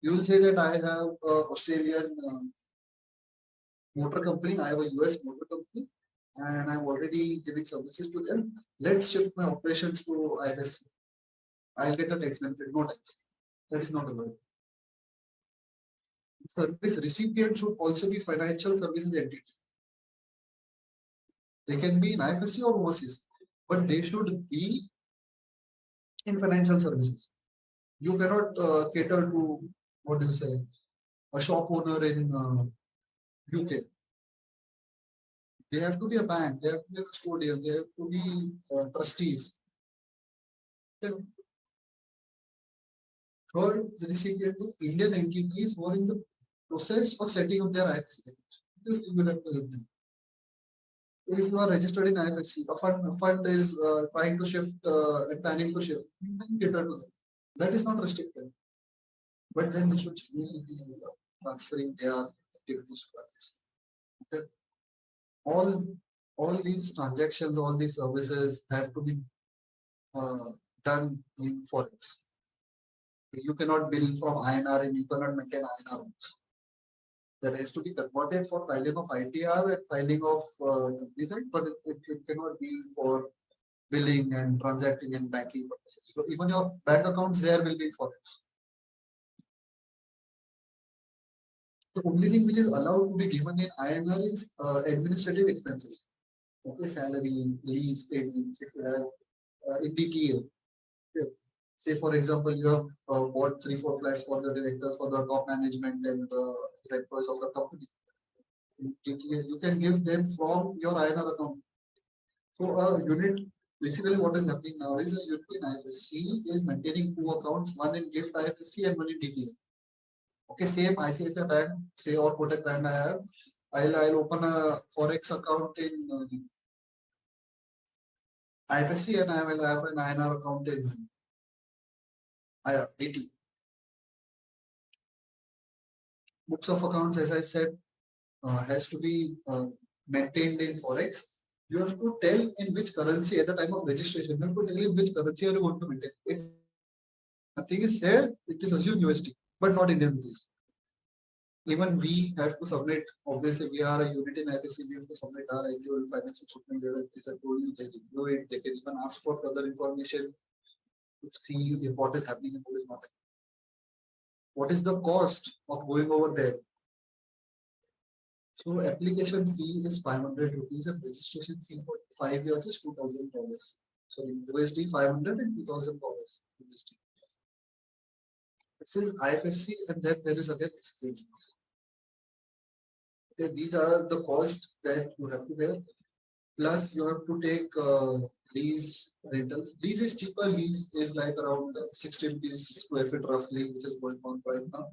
You will say that I have an Australian motor company, I have a US motor company, and I'm already giving services to them. Let's shift my operations to IFSC. I'll get a tax benefit, no tax. That is not allowed. Service recipient should also be financial services entity. They can be in IFSC or overseas, but they should be in financial services. You cannot cater to, what do you say, a shop owner in UK. They have to be a bank, they have to be a custodian, they have to be trustees. The third recipient is Indian entities who are in the process of setting up their IFSC. This you will have to help them. If you are registered in IFSC, a fund is trying to shift and planning to shift, then cater to them. That is not restricted. But then they should genuinely be transferring their activities to IFSC. Okay. All these transactions, all these services have to be done in forex. You cannot bill from INR and you cannot maintain INR. That has to be converted for filing of ITR and filing of design, but it cannot be for billing and transacting and banking purposes. So even your bank accounts there will be forex. The only thing which is allowed to be given in INR is administrative expenses. Okay, salary, lease payments, if you have in DTA. Okay. Say for example, you have bought 3-4 flats for the directors, for the top management and the employees of the company. You can give them from your INR account. So a unit, basically what is happening now is a unit in IFSC is maintaining 2 accounts, one in GIFT IFSC and one in DTA. Okay, same ICICI Bank, say or Kotak Bank I have. I'll open a forex account in IFSC and I will have an INR account in DT. Books of accounts, as I said, has to be maintained in forex. You have to tell in which currency at the time of registration. You have to tell in which currency are you going to maintain. If nothing is said, it is assumed USD, but not Indian rupees. Even we have to submit. Obviously, we are a unit in IFSC. We have to submit our annual financial statement. As I told you, they review it. They can even ask for further information to see if what is happening and what is not happening. What is the cost of going over there? So application fee is 500 rupees and registration fee for 5 years is $2,000. So in USD 500 and $2,000 USD. It says IFSC and then there is again SSA. Okay, these are the costs that you have to bear. Plus you have to take lease rentals. Lease is cheaper. Lease is like around 60 rupees square feet roughly, which is going on right now.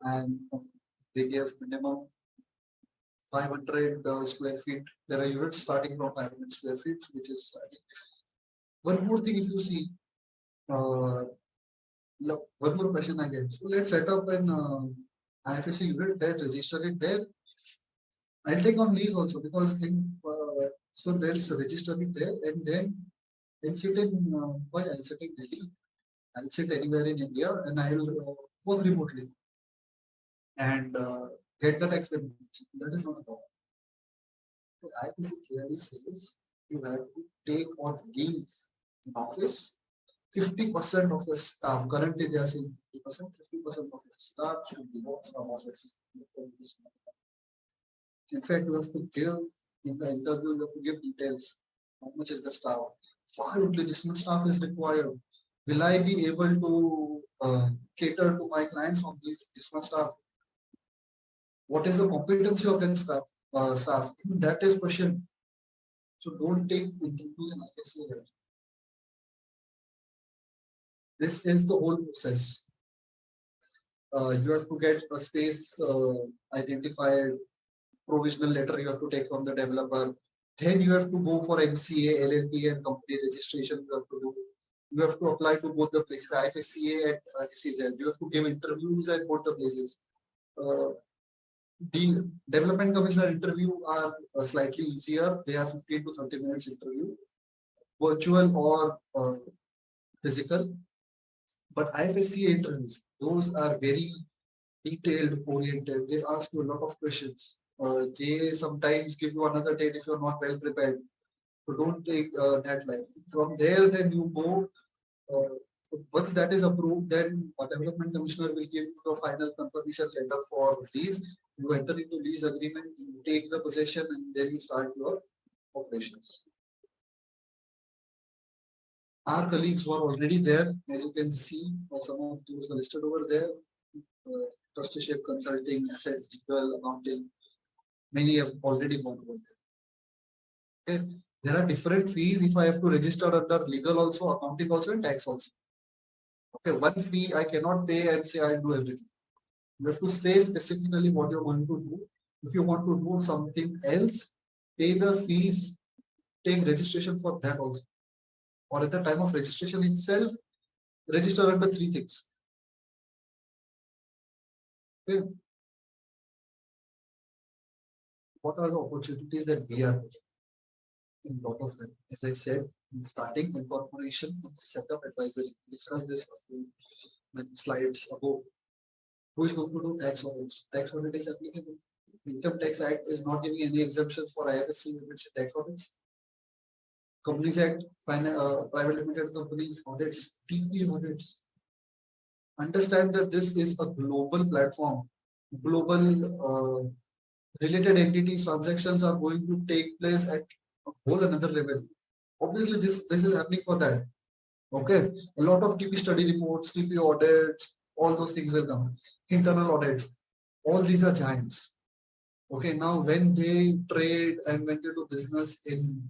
And they give minimum 500 square feet. There are units starting from 500 square feet, which is starting. One more thing, if you see, one more question again. So let's set up an IFSC unit, that register it there. I'll take on lease also because in so let's register it there and then I'll sit in why I'll sit in Delhi. I'll sit anywhere in India and I'll work remotely and get the tax benefit. That is not a problem. So IFSC clearly says you have to take on lease in office 50% of the staff. Currently, they are saying 50%, 50% of the staff should be work from office. In fact, you have to give in the interview, you have to give details. How much is the staff? Why only this much staff is required? Will I be able to cater to my clients from this much staff? What is the competency of that staff? That is question. So don't take interviews in IFSC here. This is the whole process. You have to get a space identified, provisional letter you have to take from the developer. Then you have to go for MCA, LLP and company registration you have to do. You have to apply to both the places, IFSCA and SEZ. You have to give interviews at both the places. The development commissioner interview are slightly easier. They are 15 to 30 minutes interview, virtual or physical. But IFSCA interviews, those are very detailed oriented. They ask you a lot of questions. They sometimes give you another date if you're not well prepared. So don't take that lightly. From there, then you go. Once that is approved, then a development commissioner will give you the final confirmation letter for lease. You enter into lease agreement, you take the possession, and then you start your operations. Our colleagues who are already there, as you can see, some of those are listed over there. Trusteeship, consulting, asset, legal, accounting. Many have already gone over there. Okay, there are different fees if I have to register under legal also, accounting also, and tax also. Okay, one fee I cannot pay and say I'll do everything. You have to say specifically what you're going to do. If you want to do something else, pay the fees, take registration for that also. Or at the time of registration itself, register under three things. Okay. What are the opportunities that we are getting? In lot of them, as I said, in the starting, incorporation and setup advisory. Discuss this a few slides ago. Who is going to do tax audits? Tax audit is applicable. Income Tax Act is not giving any exemptions for IFSC limits tax audits. Companies Act, private limited companies audits, TP audits. Understand that this is a global platform. Global related entities transactions are going to take place at a whole another level. Obviously, this is happening for that. Okay, a lot of TP study reports, TP audits, all those things will come. Internal audits, all these are giants. Okay, now when they trade and when they do business in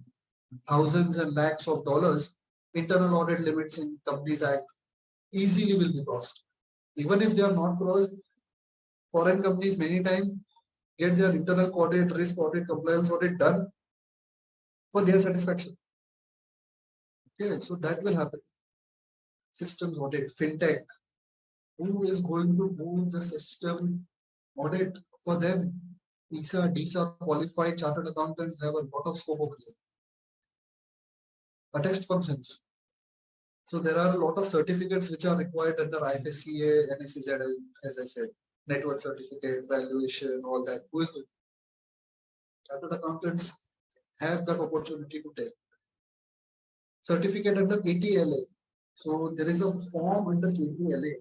thousands and lakhs of dollars, internal audit limits in Companies Act easily will be crossed. Even if they are not crossed, foreign companies many times get their internal audit, risk audit, compliance audit done for their satisfaction. Okay, so that will happen. Systems audit, fintech. Who is going to do the system audit for them? ISA, DISA qualified chartered accountants have a lot of scope over here. Attest functions. So there are a lot of certificates which are required under IFSCA, NSEZ, as I said, network certificate, valuation, all that. Who is going? Chartered accountants have that opportunity to take. Certificate under ATLA. So there is a form under ATLA,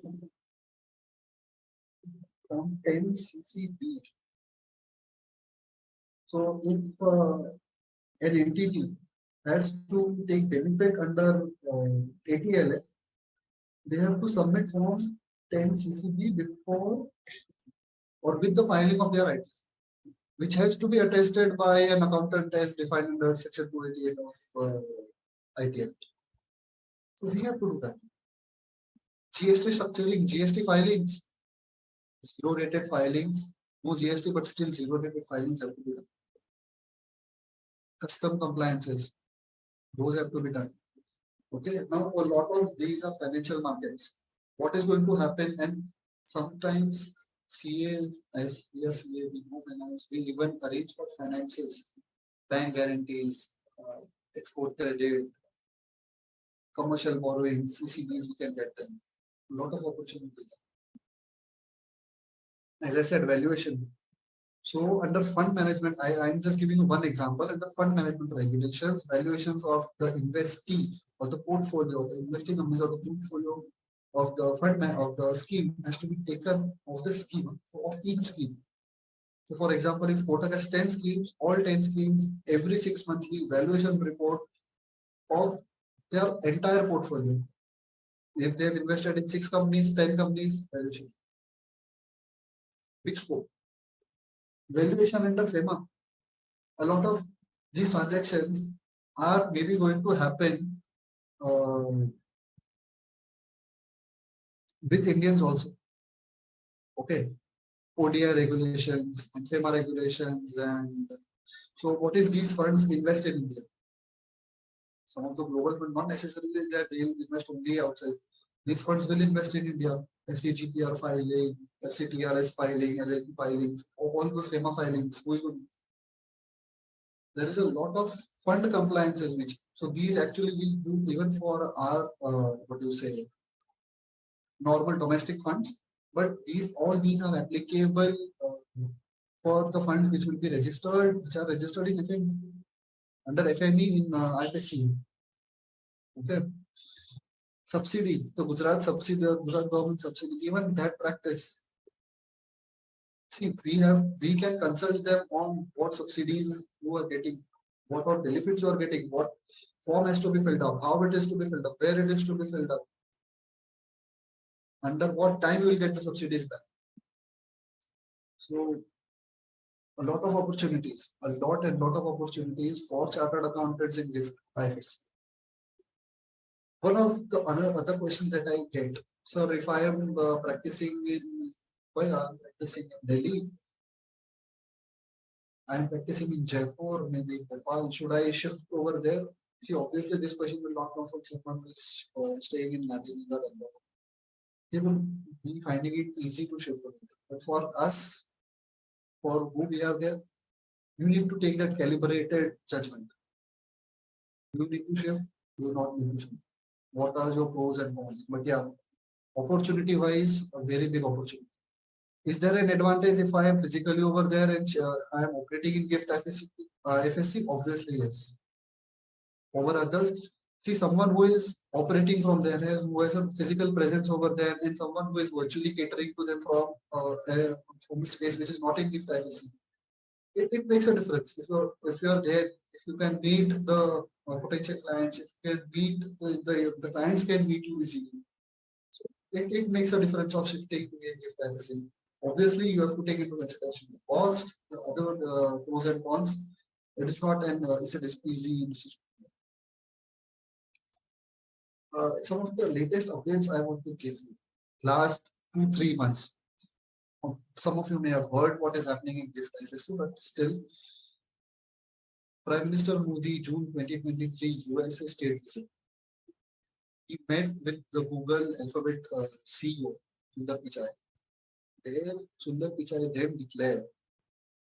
Form 10 CCB. So if an entity has to take benefit under ATLA, they have to submit Form 10 CCB before or with the filing of their IT, which has to be attested by an accountant as defined under Section 288 of IT Act. So we have to do that. GST structuring, GST filings, zero rated filings, no GST, but still zero rated filings have to be done. Custom compliances, those have to be done. Okay, now a lot of these are financial markets. What is going to happen? And sometimes CA, as we are CA, we know finance, we even arrange for finances, bank guarantees, export credit, commercial borrowing, CCBs, we can get them. A lot of opportunities. As I said, valuation. So under fund management, I'm just giving you one example. Under fund management regulations, valuations of the investee or the portfolio, the investing companies or the portfolio of the fund of the scheme has to be taken of the scheme, of each scheme. So for example, if Kotak has 10 schemes, all 10 schemes, every 6 monthly valuation report of their entire portfolio. If they have invested in 6 companies, 10 companies, valuation. Big scope. Valuation under FEMA. A lot of these transactions are maybe going to happen with Indians also. Okay. ODI regulations and FEMA regulations. And so what if these funds invest in India? Some of the global funds, not necessarily that they will invest only outside. These funds will invest in India. FCGPR filing, FCTRS filing, LLP filings, all those FEMA filings. There is a lot of fund compliances which, so these actually will do even for our what do you say, normal domestic funds, but all these are applicable for the funds which will be registered, which are registered in FME, under FME in IFSC. Okay. Subsidy, the Gujarat subsidy, the Gujarat government subsidy, even that practice. See, we can consult them on what subsidies you are getting, what all benefits you are getting, what form has to be filled up, how it is to be filled up, where it is to be filled up, under what time you will get the subsidies back. So a lot of opportunities, a lot of opportunities for chartered accountants in GIFT IFSC. One of the other questions that I get, sir, if I am practicing in Delhi, I am practicing in Jaipur, maybe Bhopal, should I shift over there? See, obviously this question will not come from someone who is staying in Nandini. He will be finding it easy to shift over there. But for us, for who we are there, you need to take that calibrated judgment. You need to shift, you not need to shift. What are your pros and cons? But yeah, opportunity wise, a very big opportunity. Is there an advantage if I am physically over there and I am operating in GIFT FSC? Obviously, yes. Over others, see someone who is operating from there, who has a physical presence over there, and someone who is virtually catering to them from a space which is not in GIFT FSC. It makes a difference. If you're there, if you can meet the potential clients, if you can meet the clients can meet you easily. So it makes a difference of shifting to a GIFT FSC. Obviously, you have to take into consideration the cost, the other pros and cons. It is not an easy decision. Some of the latest updates I want to give you. Last 2-3 months. Some of you may have heard what is happening in GIFT FSC, but still, Prime Minister Modi, June 2023, USA state visit. He met with the Google Alphabet CEO, Sundar Pichai. There, Sundar Pichai then declared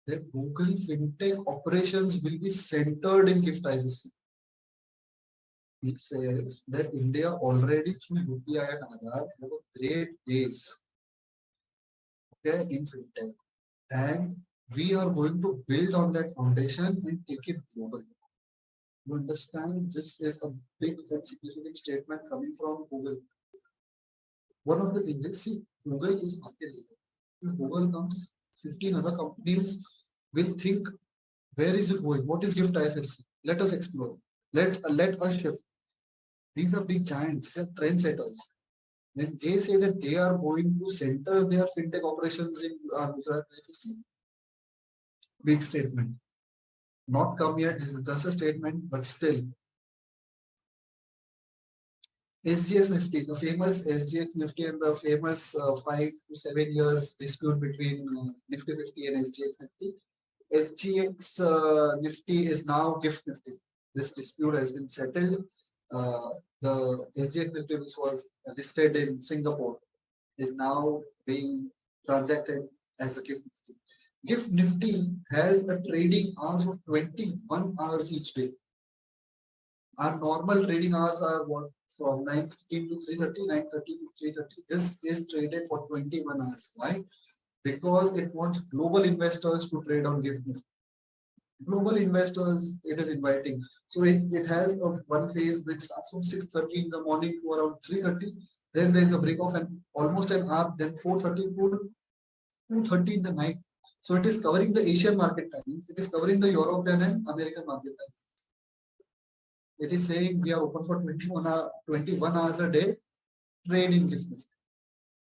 that Google fintech operations will be centered in GIFT IBC. It says that India already through UPI and Aadhaar have a great base in fintech, and we are going to build on that foundation and take it global. You understand, this is a big and significant statement coming from Google. One of the things is, see, Google is market leader. If Google comes, 15 other companies will think, where is it going? What is GIFT IFSC? Let us explore. Let us shift. These are big giants, these are trendsetters. When they say that they are going to center their fintech operations in Gujarat IFSC, big statement. Not come yet, this is just a statement, but still. SGX Nifty, the famous SGX Nifty and the famous 5 to 7 years dispute between Nifty 50 and SGX Nifty. SGX Nifty is now GIFT Nifty. This dispute has been settled. The SGX Nifty, which was listed in Singapore, is now being transacted as a GIFT Nifty. GIFT Nifty has a trading hours of 21 hours each day. Our normal trading hours are what, from 9:15 to 3:30, 9:30 to 3:30. This is traded for 21 hours. Why? Because it wants global investors to trade on GIFT Nifty. Global investors it is inviting. So it has one phase which starts from 6:30 in the morning to around 3:30. Then there is a break off and almost an hour, then 4:30 to 2:30 in the night. So it is covering the Asian market timings. It is covering the European and American market timings. It is saying we are open for 21 hours a day, trade in GIFT Nifty.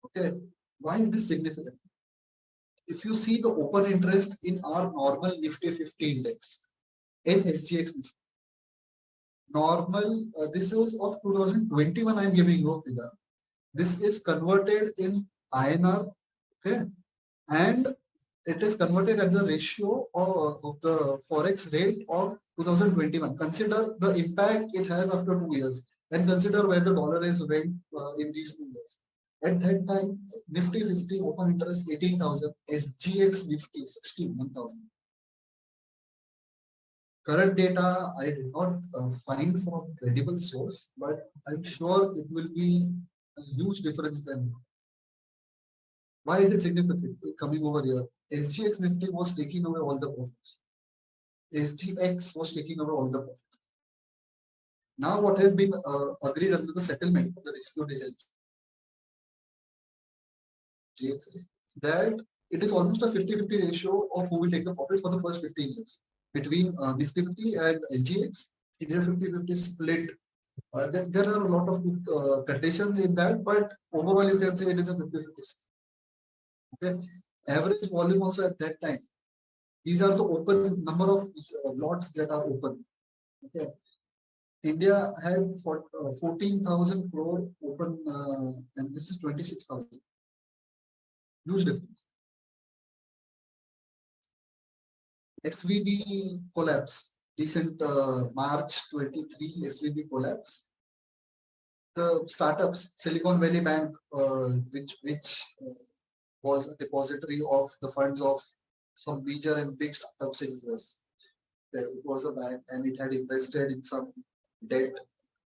Okay, why is this significant? If you see the open interest in our normal Nifty 50 index in SGX Nifty, normal, this is of 2021, I am giving you a figure. This is converted in INR, okay, and it is converted at the ratio of the forex rate of 2021. Consider the impact it has after 2 years, and consider where the dollar is went in these 2 years. At that time, Nifty 50 open interest 18,000, SGX Nifty 61,000. Current data I did not find from credible source, but I'm sure it will be a huge difference then. Why is it significant? Coming over here, SGX Nifty was taking away all the profits. SGX was taking away all the profits. Now what has been agreed under the settlement of the dispute is that it is almost a 50-50 ratio of who will take the profit for the first 15 years. Between Nifty 50 and SGX, it is a 50-50 split. There are a lot of conditions in that, but overall you can say it is a 50-50 split. Okay. Average volume also at that time, These are the open number of lots that are open. Okay. India had 14,000 crore open, and this is 26,000. Huge difference. SVB collapse. Recent March 23 SVB collapse. The startups, Silicon Valley Bank, which was a depository of the funds of some major and big startups in US. It was a bank and it had invested in some debt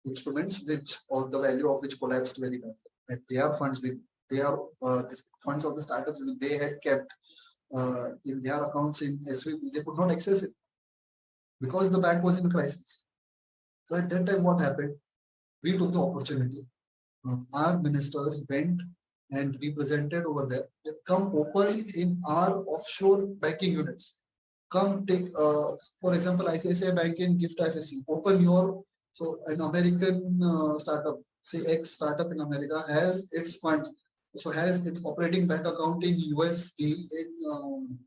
instruments, which or the value of which collapsed very badly. And they have funds with the funds of the startups which they had kept in their accounts in SVB. They could not access it because the bank was in crisis. So at that time, what happened? We took the opportunity. Our ministers went and represented over there. They come open in our offshore banking units. Come take, for example, ICICI Bank in GIFT IFSC. Open your, so an American startup, say X startup in America has its funds, so has its operating bank account in USD in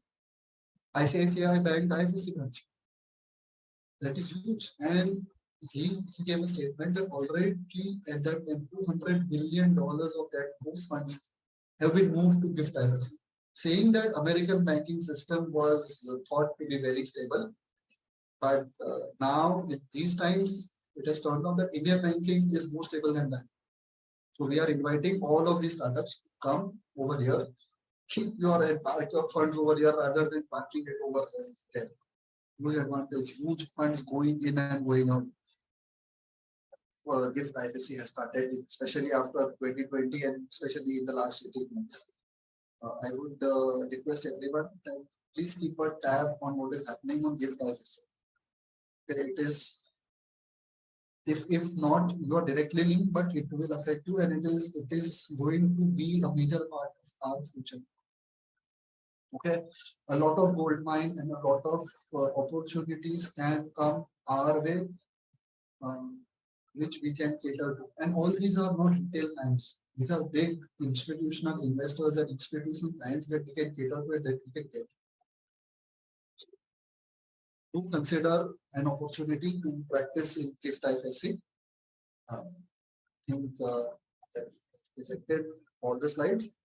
ICICI Bank IFSC branch. That is huge. And he gave a statement that already at that time $200 billion of those funds have been moved to GIFT IFSC, saying that American banking system was thought to be very stable. But now in these times, it has turned out that Indian banking is more stable than that. So we are inviting all of these startups to come over here, keep your and park your funds over here rather than parking it over there. Huge advantage, huge funds going in and going out. GIFT IFSC has started, especially after 2020 and especially in the last 18 months. I would request everyone that please keep a tab on what is happening on GIFT IFSC. It is, if not, you are directly linked, but it will affect you, and it is going to be a major part of our future. Okay, a lot of gold mine and a lot of opportunities can come our way, which we can cater to. And all these are not retail clients. These are big institutional investors and institutional clients that we can cater to and that we can get. Do consider an opportunity to practice in GIFT IFSC. I think I've presented all the slides.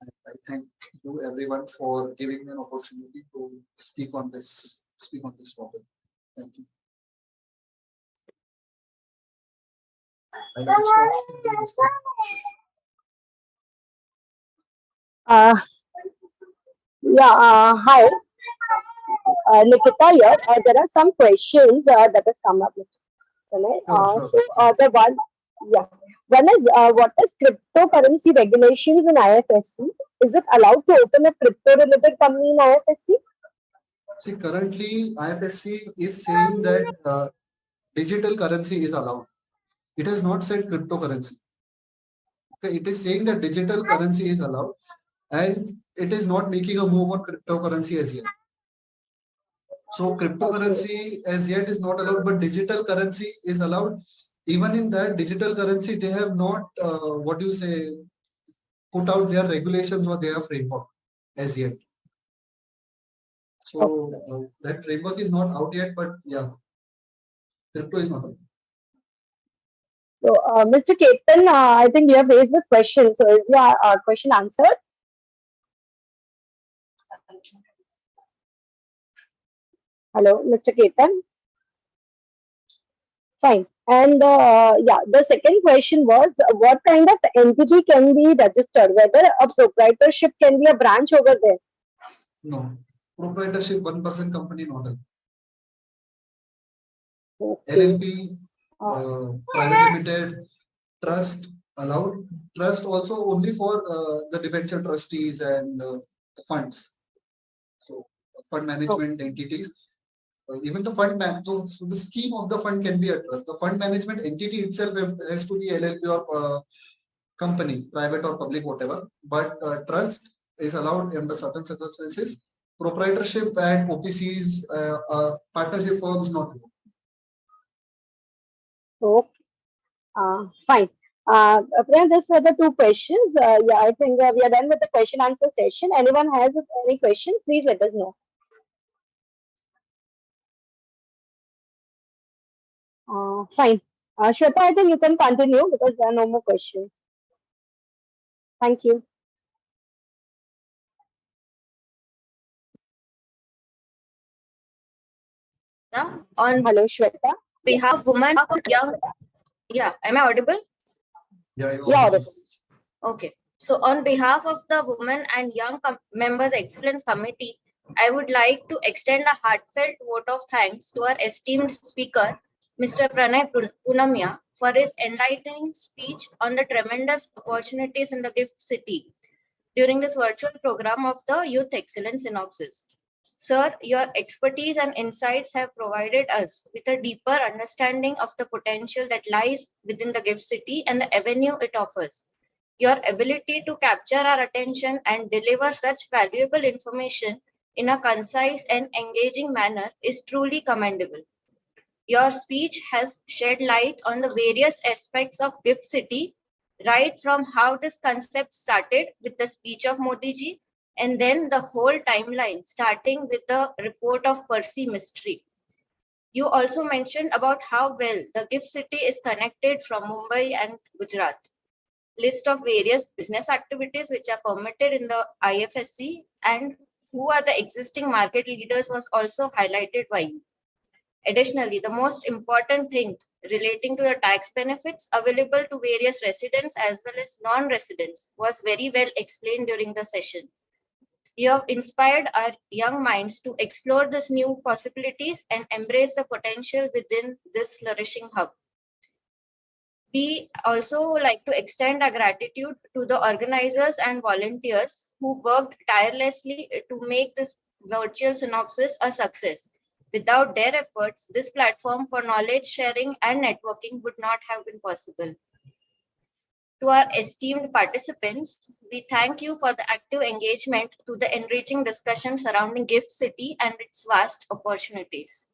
And I thank you everyone for giving me an opportunity to speak on this topic. Thank you. And I'll stop this time. Hi, Nikita here. There are some questions that has come up, Mr. Pranay. Sure. The one is what is cryptocurrency regulations in IFSC? Is it allowed to open a crypto-related company in IFSC? See, currently IFSC is saying that digital currency is allowed. It has not said cryptocurrency. Okay, it is saying that digital currency is allowed, and it is not making a move on cryptocurrency as yet. So cryptocurrency as yet is not allowed, but digital currency is allowed. Even in that digital currency, they have not, put out their regulations or their framework as yet. So that framework is not out yet, but yeah, crypto is not out. So, Mr. Ketan, I think you have raised this question. So, is your question answered? Hello, Mr. Ketan. Fine. And the second question was what kind of entity can be registered? Whether a proprietorship can be a branch over there? No, proprietorship, one person company model. Okay. LLP, private limited, trust allowed. Trust also only for the debenture trustees and the funds. So fund management entities. Even the fund so the scheme of the fund can be a trust. The fund management entity itself has to be LLP or company, private or public, whatever. But trust is allowed under certain circumstances. Proprietorship and OPCs, partnership firms not. Okay. Fine. Friends, these were the two questions. I think we are done with the question answer session. Anyone has any questions, please let us know. Fine. Shweta, I think you can continue because there are no more questions. Thank you. Now, on Hello, Shweta. behalf of women, young, yeah, am I audible? Yeah, You're audible. Okay. So on behalf of the Women and Young Members Excellence Committee, I would like to extend a heartfelt vote of thanks to our esteemed speaker, Mr. Pranay Punamia, for his enlightening speech on the tremendous opportunities in the gift city during this virtual program of the Youth Excellence Synopsis. Sir, your expertise and insights have provided us with a deeper understanding of the potential that lies within the gift city and the avenue it offers. Your ability to capture our attention and deliver such valuable information in a concise and engaging manner is truly commendable. Your speech has shed light on the various aspects of Gift City, right from how this concept started with the speech of Modi ji, and then the whole timeline, starting with the report of Percy Mystery. You also mentioned about how well the Gift City is connected from Mumbai and Gujarat. List of various business activities which are permitted in the IFSC and who are the existing market leaders was also highlighted by you. Additionally, the most important thing relating to the tax benefits available to various residents as well as non-residents was very well explained during the session. You have inspired our young minds to explore these new possibilities and embrace the potential within this flourishing hub. We also like to extend our gratitude to the organizers and volunteers who worked tirelessly to make this virtual synopsis a success. Without their efforts, this platform for knowledge sharing and networking would not have been possible. To our esteemed participants, we thank you for the active engagement to the enriching discussion surrounding Gift City and its vast opportunities.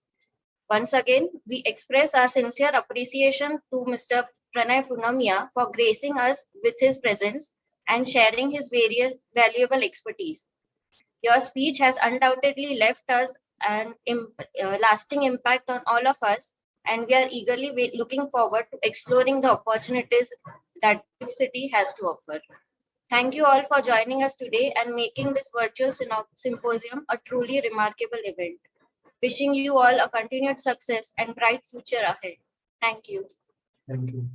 Once again, we express our sincere appreciation to Mr. Pranay Punamia for gracing us with his presence and sharing his various valuable expertise. Your speech has undoubtedly left us an lasting impact on all of us, and we are eagerly looking forward to exploring the opportunities that Gift City has to offer. Thank you all for joining us today and making this virtual symposium a truly remarkable event. Wishing you all a continued success and bright future ahead. Thank you. Thank you.